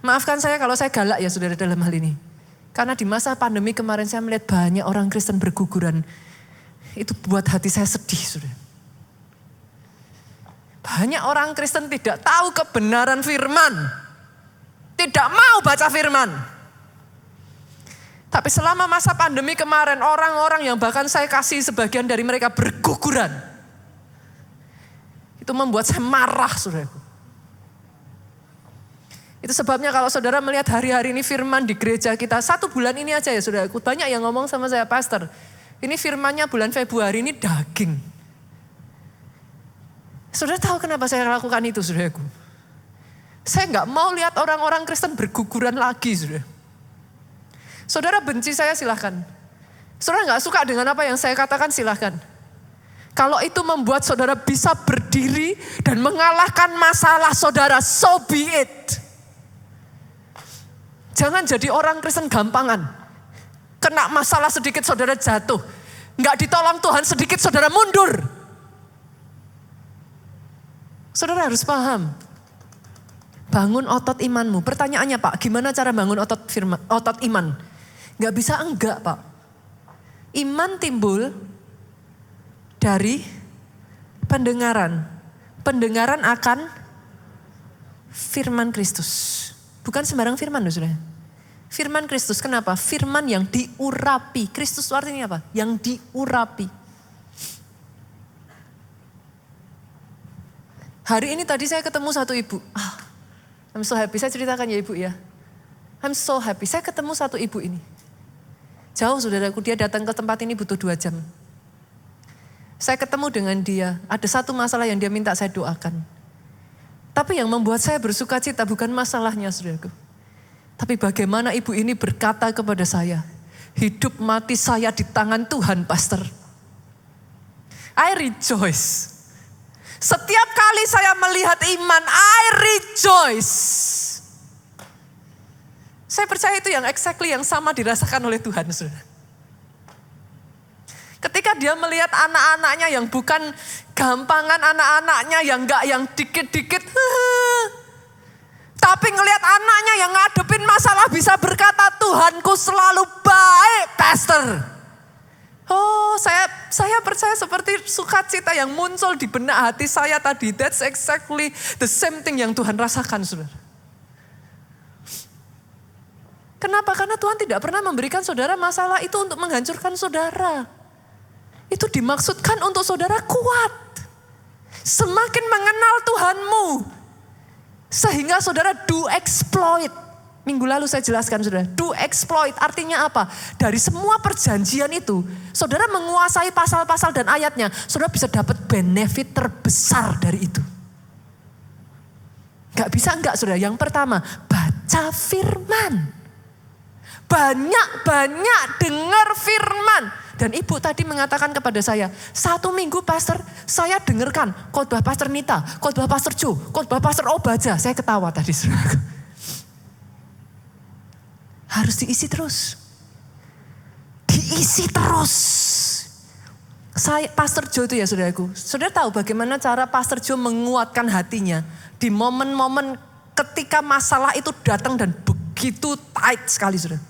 Maafkan saya kalau saya galak ya saudara dalam hal ini. Karena di masa pandemi kemarin saya melihat banyak orang Kristen berguguran. Itu buat hati saya sedih saudara. Banyak orang Kristen tidak tahu kebenaran firman. Tidak mau baca firman. Tapi selama masa pandemi kemarin orang-orang yang bahkan saya kasih sebagian dari mereka berguguran. Itu membuat saya marah saudaraku. Itu sebabnya kalau saudara melihat hari-hari ini firman di gereja kita, 1 bulan ini aja ya saudaraku. Banyak yang ngomong sama saya, pastor, ini firmannya bulan Februari ini daging. Saudara tahu kenapa saya lakukan itu saudaraku? Saya gak mau lihat orang-orang Kristen berguguran lagi saudara. Saudara benci saya silahkan. Saudara gak suka dengan apa yang saya katakan silahkan. Kalau itu membuat saudara bisa berdiri dan mengalahkan masalah saudara, so be it. Jangan jadi orang Kristen gampangan. Kena masalah sedikit saudara jatuh. Nggak ditolong Tuhan sedikit saudara mundur. Saudara harus paham. Bangun otot imanmu. Pertanyaannya Pak, gimana cara bangun otot iman? Nggak bisa enggak Pak. Iman timbul dari pendengaran. Pendengaran akan firman Kristus. Bukan sembarang firman loh saudara. Firman Kristus, kenapa? Firman yang diurapi. Kristus itu artinya apa? Yang diurapi. Hari ini tadi saya ketemu satu ibu. I'm so happy, saya ceritakan ya ibu ya. I'm so happy, saya ketemu satu ibu ini. Jauh saudaraku, dia datang ke tempat ini butuh 2 jam. Saya ketemu dengan dia, ada satu masalah yang dia minta saya doakan. Tapi yang membuat saya bersuka cita bukan masalahnya saudaraku. Tapi bagaimana ibu ini berkata kepada saya, hidup mati saya di tangan Tuhan, pastor. I rejoice. Setiap kali saya melihat iman, I rejoice. Saya percaya itu yang exactly yang sama dirasakan oleh Tuhan, saudara. Ketika dia melihat anak-anaknya yang bukan gampangan, anak-anaknya yang enggak yang dikit-dikit. Tapi ngelihat anaknya yang ngadepin masalah bisa berkata, Tuhanku selalu baik, pastor. Oh, saya percaya seperti sukacita yang muncul di benak hati saya tadi. That's exactly the same thing yang Tuhan rasakan, saudara. Kenapa? Karena Tuhan tidak pernah memberikan saudara masalah itu untuk menghancurkan saudara. Itu dimaksudkan untuk saudara kuat. Semakin mengenal Tuhanmu, sehingga saudara do exploit. Minggu lalu saya jelaskan saudara, do exploit artinya apa? Dari semua perjanjian itu, saudara menguasai pasal-pasal dan ayatnya, saudara bisa dapat benefit terbesar dari itu. Gak bisa enggak saudara, yang pertama, baca firman. Banyak-banyak dengar firman. Dan ibu tadi mengatakan kepada saya, 1 minggu pastor, saya dengarkan khotbah pastor Nita, khotbah pastor Jo, khotbah pastor Obaja. Saya ketawa tadi saudara. Harus diisi terus. Diisi terus. Pastor Jo itu ya saudaraku. Saudara tahu bagaimana cara Pastor Jo menguatkan hatinya. Di momen-momen ketika masalah itu datang dan begitu tight sekali saudara.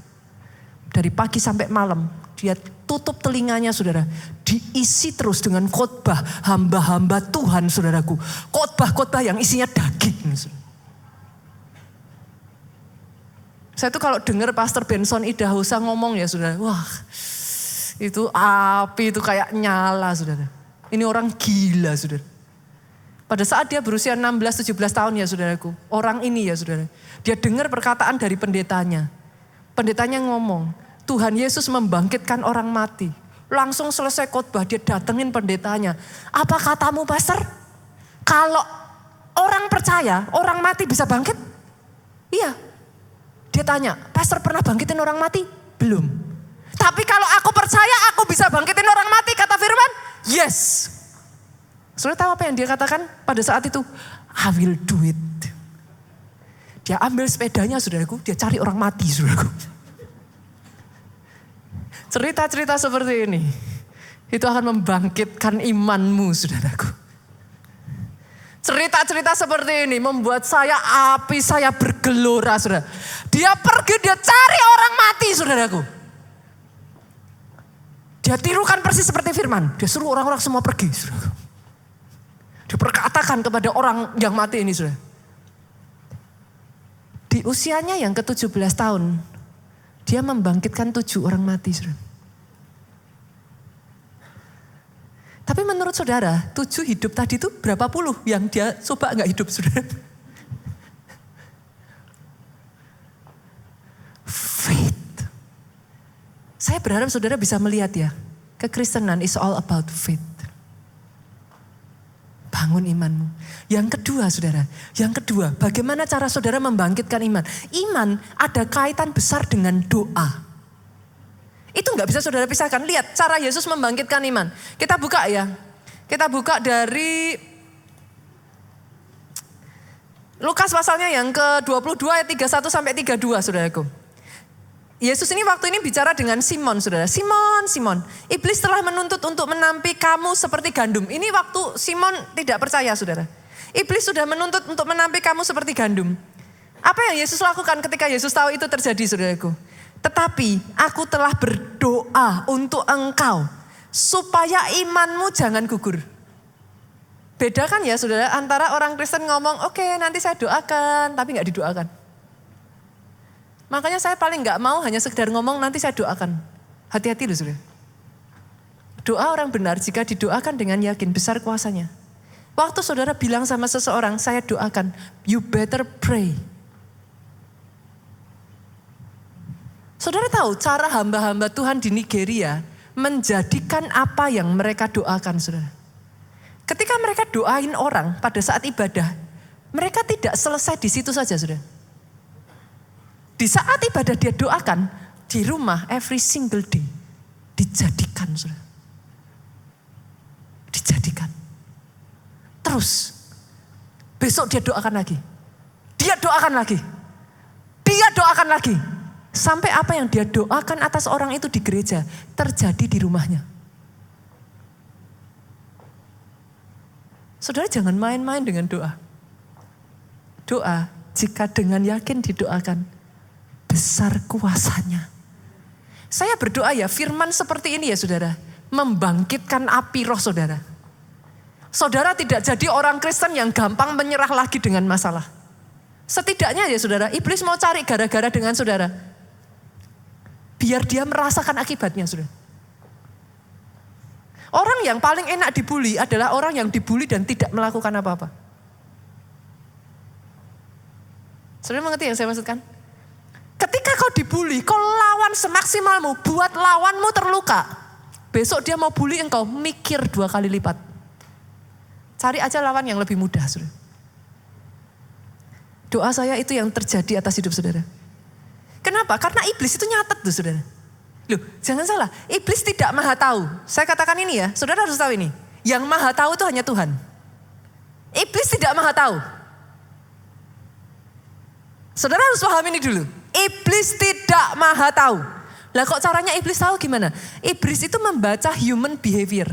Dari pagi sampai malam. Dia tutup telinganya saudara. Diisi terus dengan khotbah hamba-hamba Tuhan saudaraku. Khotbah-khotbah yang isinya daging saudara. Saya tuh kalau dengar Pastor Benson Idahosa ngomong ya saudara, wah itu api itu kayak nyala saudara. Ini orang gila saudara. Pada saat dia berusia 16-17 tahun ya saudaraku, orang ini ya saudara. Dia dengar perkataan dari pendetanya. Pendetanya ngomong, Tuhan Yesus membangkitkan orang mati. Langsung selesai khotbah dia datengin pendetanya. Apa katamu pastor? Kalau orang percaya, orang mati bisa bangkit? Iya. Dia tanya, pastor pernah bangkitin orang mati? Belum. Tapi kalau aku percaya aku bisa bangkitin orang mati, kata firman, yes. Saudara tahu apa yang dia katakan pada saat itu? I will do it. Dia ambil sepedanya saudaraku, dia cari orang mati saudaraku. Cerita-cerita seperti ini, itu akan membangkitkan imanmu saudaraku. Cerita-cerita seperti ini membuat api saya bergelora saudara. Dia pergi, dia cari orang mati saudaraku. Dia tirukan persis seperti firman. Dia suruh orang-orang semua pergi saudaraku. Dia berkatakan kepada orang yang mati ini saudara. Di usianya yang ke-17 tahun, dia membangkitkan 7 orang mati saudara. Tapi menurut saudara, 7 hidup tadi itu berapa puluh yang dia coba gak hidup saudara? Faith. Saya berharap saudara bisa melihat ya, kekristenan is all about faith. Bangun imanmu. Yang kedua saudara, bagaimana cara saudara membangkitkan iman? Iman ada kaitan besar dengan doa. Itu gak bisa saudara pisahkan. Lihat cara Yesus membangkitkan iman. Kita buka ya. Kita buka dari Lukas pasalnya yang ke-22 ayat 31 sampai 32 saudaraku. Yesus ini waktu ini bicara dengan Simon saudara. Simon, iblis telah menuntut untuk menampi kamu seperti gandum. Ini waktu Simon tidak percaya saudara. Iblis sudah menuntut untuk menampi kamu seperti gandum. Apa yang Yesus lakukan ketika Yesus tahu itu terjadi saudaraku? Tetapi aku telah berdoa untuk engkau supaya imanmu jangan gugur. Beda kan ya saudara antara orang Kristen ngomong, oke, nanti saya doakan, tapi gak didoakan. Makanya saya paling gak mau hanya sekedar ngomong nanti saya doakan. Hati-hati loh saudara. Doa orang benar jika didoakan dengan yakin besar kuasanya. Waktu saudara bilang sama seseorang, saya doakan, you better pray. Saudara tahu cara hamba-hamba Tuhan di Nigeria menjadikan apa yang mereka doakan, saudara. Ketika mereka doain orang pada saat ibadah, mereka tidak selesai di situ saja, saudara. Di saat ibadah dia doakan, di rumah every single day dijadikan, saudara. Dijadikan. Terus, besok dia doakan lagi. Dia doakan lagi. Dia doakan lagi. Sampai apa yang dia doakan atas orang itu di gereja terjadi di rumahnya. Saudara jangan main-main dengan doa. Doa jika dengan yakin didoakan, besar kuasanya. Saya berdoa ya firman seperti ini ya saudara. Membangkitkan api roh saudara. Saudara tidak jadi orang Kristen yang gampang menyerah lagi dengan masalah. Setidaknya ya saudara, iblis mau cari gara-gara dengan saudara. Biar dia merasakan akibatnya saudara. Orang yang paling enak dibully adalah orang yang dibully dan tidak melakukan apa-apa. Saudara mengerti yang saya maksudkan? Ketika kau dibully, kau lawan semaksimalmu, buat lawanmu terluka. Besok dia mau bully engkau, mikir 2 kali lipat. Cari aja lawan yang lebih mudah, saudara. Doa saya itu yang terjadi atas hidup saudara. Kenapa? Karena iblis itu nyatet tuh saudara. Loh, jangan salah, iblis tidak maha tahu. Saya katakan ini ya, saudara harus tahu ini. Yang maha tahu itu hanya Tuhan. Iblis tidak maha tahu. Saudara harus paham ini dulu. Iblis tidak maha tahu. Lah kok caranya iblis tahu gimana? Iblis itu membaca human behavior.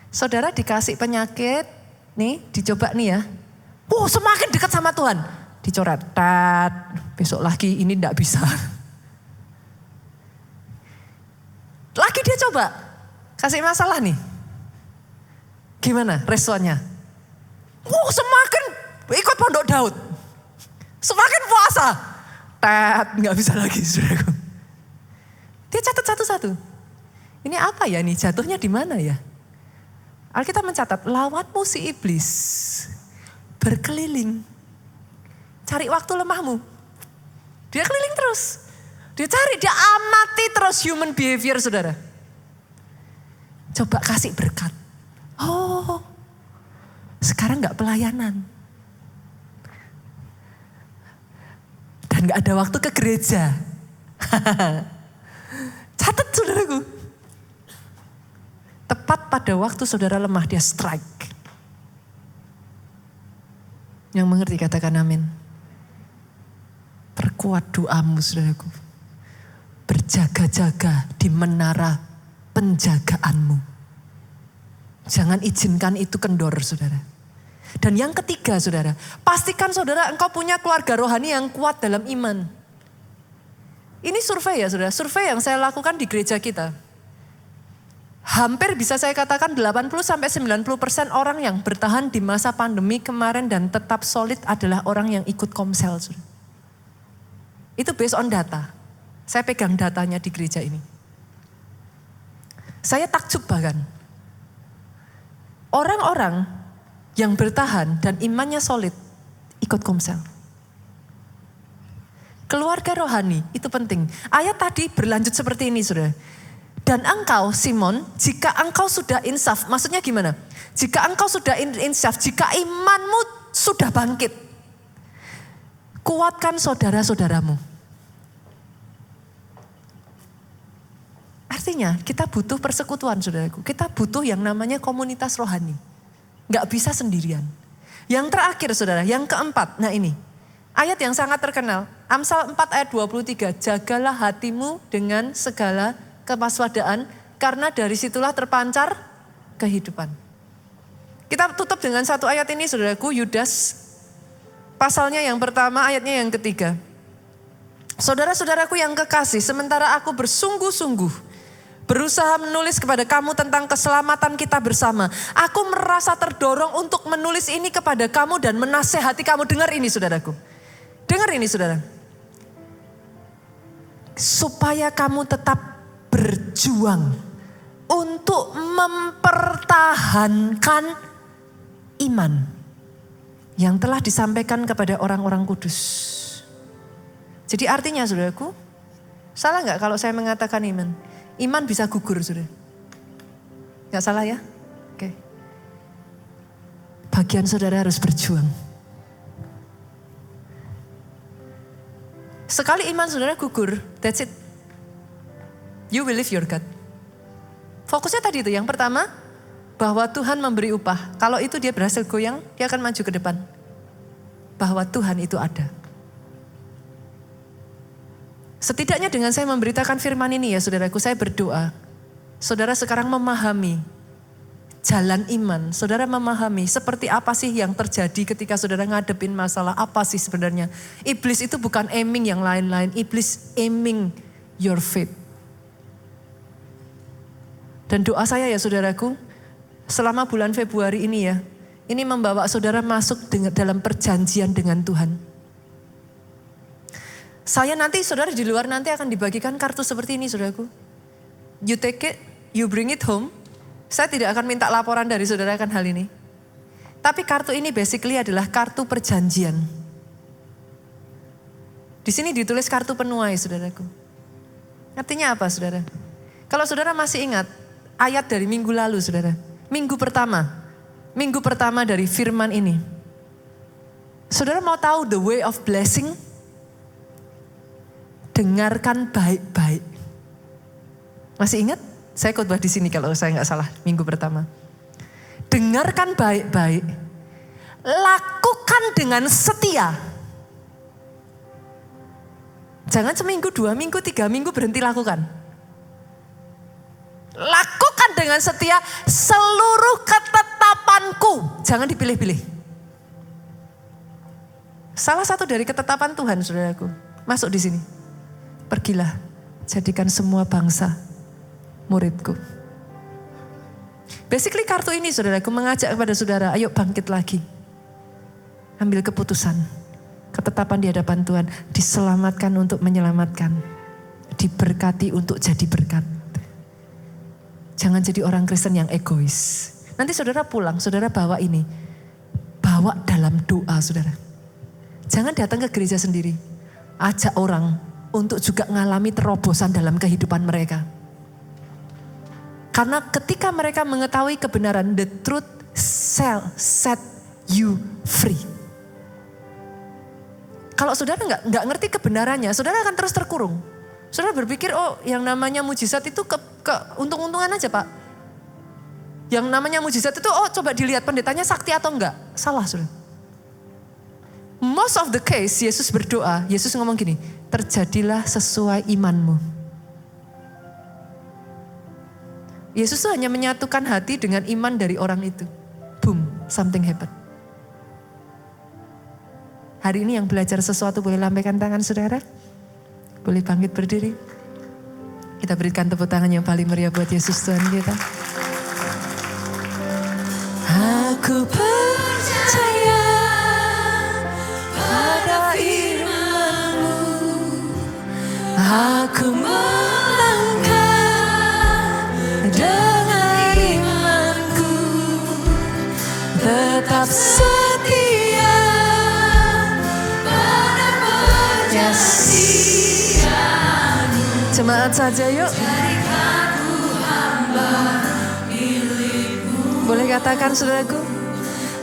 Saudara dikasih penyakit, nih dicoba nih ya. Semakin dekat sama Tuhan. Dicoret, besok lagi ini enggak bisa. Lagi dia coba, kasih masalah nih. Gimana responnya? Semakin ikut pondok Daud. Semakin puasa. Enggak bisa lagi saudaraku. Dia catat satu-satu. Ini apa ya nih, jatuhnya di mana ya? Alkitab mencatat, lawanmu si iblis berkeliling. Cari waktu lemahmu. Dia keliling terus. Dia cari, dia amati terus human behavior saudara. Coba kasih berkat. Sekarang gak pelayanan. Dan gak ada waktu ke gereja. Catat saudaraku. Tepat pada waktu saudara lemah dia strike. Yang mengerti katakan amin. Perkuat doamu saudaraku. Berjaga-jaga di menara penjagaanmu. Jangan izinkan itu kendor saudara. Dan yang ketiga saudara, pastikan saudara engkau punya keluarga rohani yang kuat dalam iman. Ini survei ya saudara, survei yang saya lakukan di gereja kita. Hampir bisa saya katakan 80-90% orang yang bertahan di masa pandemi kemarin dan tetap solid adalah orang yang ikut komsel. Saudara. Itu based on data. Saya pegang datanya di gereja ini. Saya takjub bahkan. Orang-orang yang bertahan dan imannya solid ikut komsel. Keluarga rohani itu penting. Ayat tadi berlanjut seperti ini saudara. Dan engkau Simon, jika engkau sudah insaf, maksudnya gimana? Jika engkau sudah insaf, jika imanmu sudah bangkit, kuatkan saudara-saudaramu. Artinya kita butuh persekutuan saudaraku, kita butuh yang namanya komunitas rohani. Gak bisa sendirian. Yang terakhir saudara, yang keempat, nah ini. Ayat yang sangat terkenal, Amsal 4 ayat 23, jagalah hatimu dengan segala kewaspadaan, karena dari situlah terpancar kehidupan. Kita tutup dengan satu ayat ini saudaraku, Yudas pasalnya yang pertama, ayatnya yang ketiga. Saudara-saudaraku yang kekasih, sementara aku bersungguh-sungguh berusaha menulis kepada kamu tentang keselamatan kita bersama. Aku merasa terdorong untuk menulis ini kepada kamu dan menasehati kamu. Dengar ini saudaraku. Dengar ini saudara. Supaya kamu tetap berjuang untuk mempertahankan iman yang telah disampaikan kepada orang-orang kudus. Jadi artinya saudaraku, salah nggak kalau saya mengatakan iman? Iman bisa gugur saudara. Nggak salah ya? Oke. Bagian saudara harus berjuang. Sekali iman saudara gugur, that's it. You will leave your God. Fokusnya tadi itu, yang pertama, bahwa Tuhan memberi upah. Kalau itu dia berhasil goyang, dia akan maju ke depan. Bahwa Tuhan itu ada. Setidaknya dengan saya memberitakan firman ini ya saudaraku, saya berdoa. Saudara sekarang memahami jalan iman. Saudara memahami seperti apa sih yang terjadi ketika saudara ngadepin masalah. Apa sih sebenarnya. Iblis itu bukan aiming yang lain-lain. Iblis aiming your faith. Dan doa saya ya saudaraku, selama bulan Februari ini ya, ini membawa saudara masuk dalam perjanjian dengan Tuhan. Saya nanti, saudara di luar nanti akan dibagikan kartu seperti ini saudaraku. You take it, you bring it home. Saya tidak akan minta laporan dari saudara akan hal ini. Tapi kartu ini basically adalah kartu perjanjian. Di sini ditulis kartu penuai saudaraku. Artinya apa saudara? Kalau saudara masih ingat ayat dari minggu lalu saudara. Minggu pertama dari firman ini. Saudara mau tahu the way of blessing? Dengarkan baik-baik. Masih ingat? Saya khotbah di sini kalau saya nggak salah minggu pertama. Dengarkan baik-baik. Lakukan dengan setia. Jangan seminggu, 2 minggu, 3 minggu berhenti lakukan. Lakukan dengan setia seluruh ketetapanku. Jangan dipilih-pilih. Salah satu dari ketetapan Tuhan saudaraku. Masuk di sini. Pergilah, jadikan semua bangsa muridku. Basically kartu ini saudaraku mengajak kepada saudara, ayo bangkit lagi. Ambil keputusan, ketetapan di hadapan Tuhan, diselamatkan untuk menyelamatkan. Diberkati untuk jadi berkat. Jangan jadi orang Kristen yang egois. Nanti saudara pulang, saudara bawa ini. Bawa dalam doa saudara. Jangan datang ke gereja sendiri. Ajak orang untuk juga mengalami terobosan dalam kehidupan mereka. Karena ketika mereka mengetahui kebenaran, the truth shall set you free. Kalau saudara nggak ngerti kebenarannya, saudara akan terus terkurung. Saudara berpikir, oh yang namanya mujizat itu untung-untungan aja Pak. Yang namanya mujizat itu, oh coba dilihat pendetanya sakti atau enggak. Salah saudara. Most of the case, Yesus berdoa, Yesus ngomong gini, terjadilah sesuai imanmu. Yesus tuh hanya menyatukan hati dengan iman dari orang itu. Boom, something happen. Hari ini yang belajar sesuatu boleh lambaikan tangan saudara. Boleh bangkit berdiri. Kita berikan tepuk tangan yang paling meriah buat Yesus Tuhan kita. Aku percaya pada firman-Mu. Aku melangkah dengan imanku. Tetap setia pada perjanjian-Mu. Jemaat saja yuk. Boleh katakan saudaraku,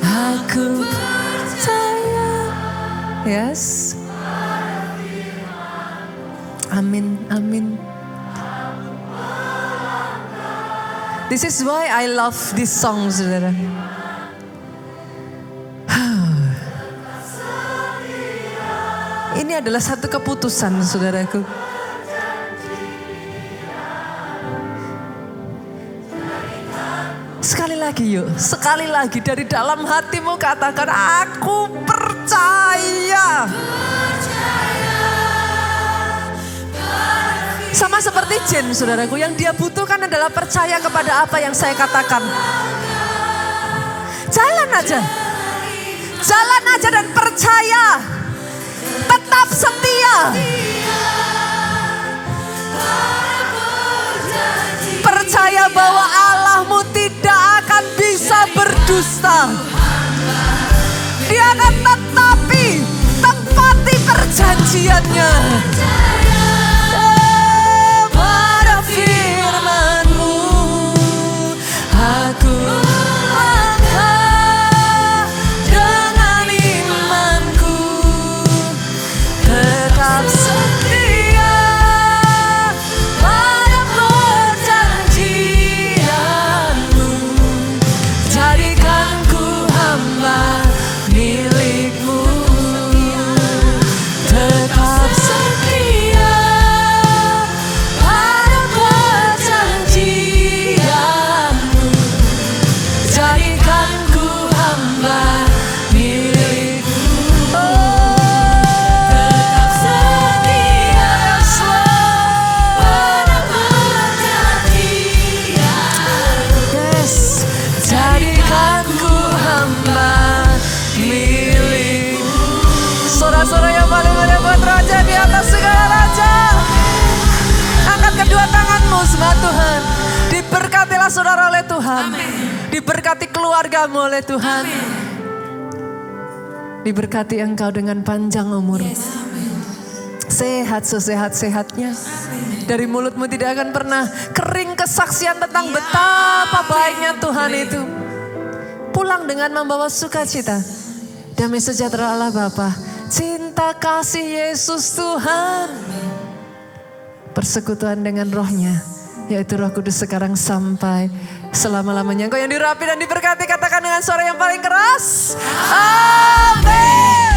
aku percaya. Yes. Amin, amin. This is why I love this song, saudara. Ini adalah satu keputusan, saudaraku. Sekali lagi yuk, sekali lagi dari dalam hatimu katakan, aku percaya. Sama seperti jin, saudaraku, yang dia butuhkan adalah percaya kepada apa yang saya katakan. Jalan aja. Jalan aja dan percaya. Tetap setia. Percaya bahwa Allahmu tidak akan bisa berdusta. Dia akan tepati perjanjiannya. Pada firman-Mu aku langkah dengan imanku, tetap setia pada perjanjian-Mu. Jadikan ku hamba milik-Mu, tetap setia pada perjanjian-Mu. Jadikan ku hamba milik-Mu, tetap setia pada perjanjian-Mu. Yes, jadikan ku hamba milik-Mu. Sorak-sorak yang paling mulia buat Raja di atas segala raja. Angkat kedua tanganmu sembah Tuhan. Diberkatilah saudara oleh Tuhan. Diberkati keluargamu oleh Tuhan. Diberkati engkau dengan panjang umur. Sehat sesehat-sehatnya. Dari mulutmu tidak akan pernah kering kesaksian tentang betapa baiknya Tuhan itu. Pulang dengan membawa sukacita. Damai sejahtera Allah Bapa, cinta kasih Yesus Tuhan, persekutuan dengan rohnya, yaitu Roh Kudus sekarang sampai selama-lamanya. Engkau yang dirapi dan diberkati, katakan dengan suara yang paling keras. Amin.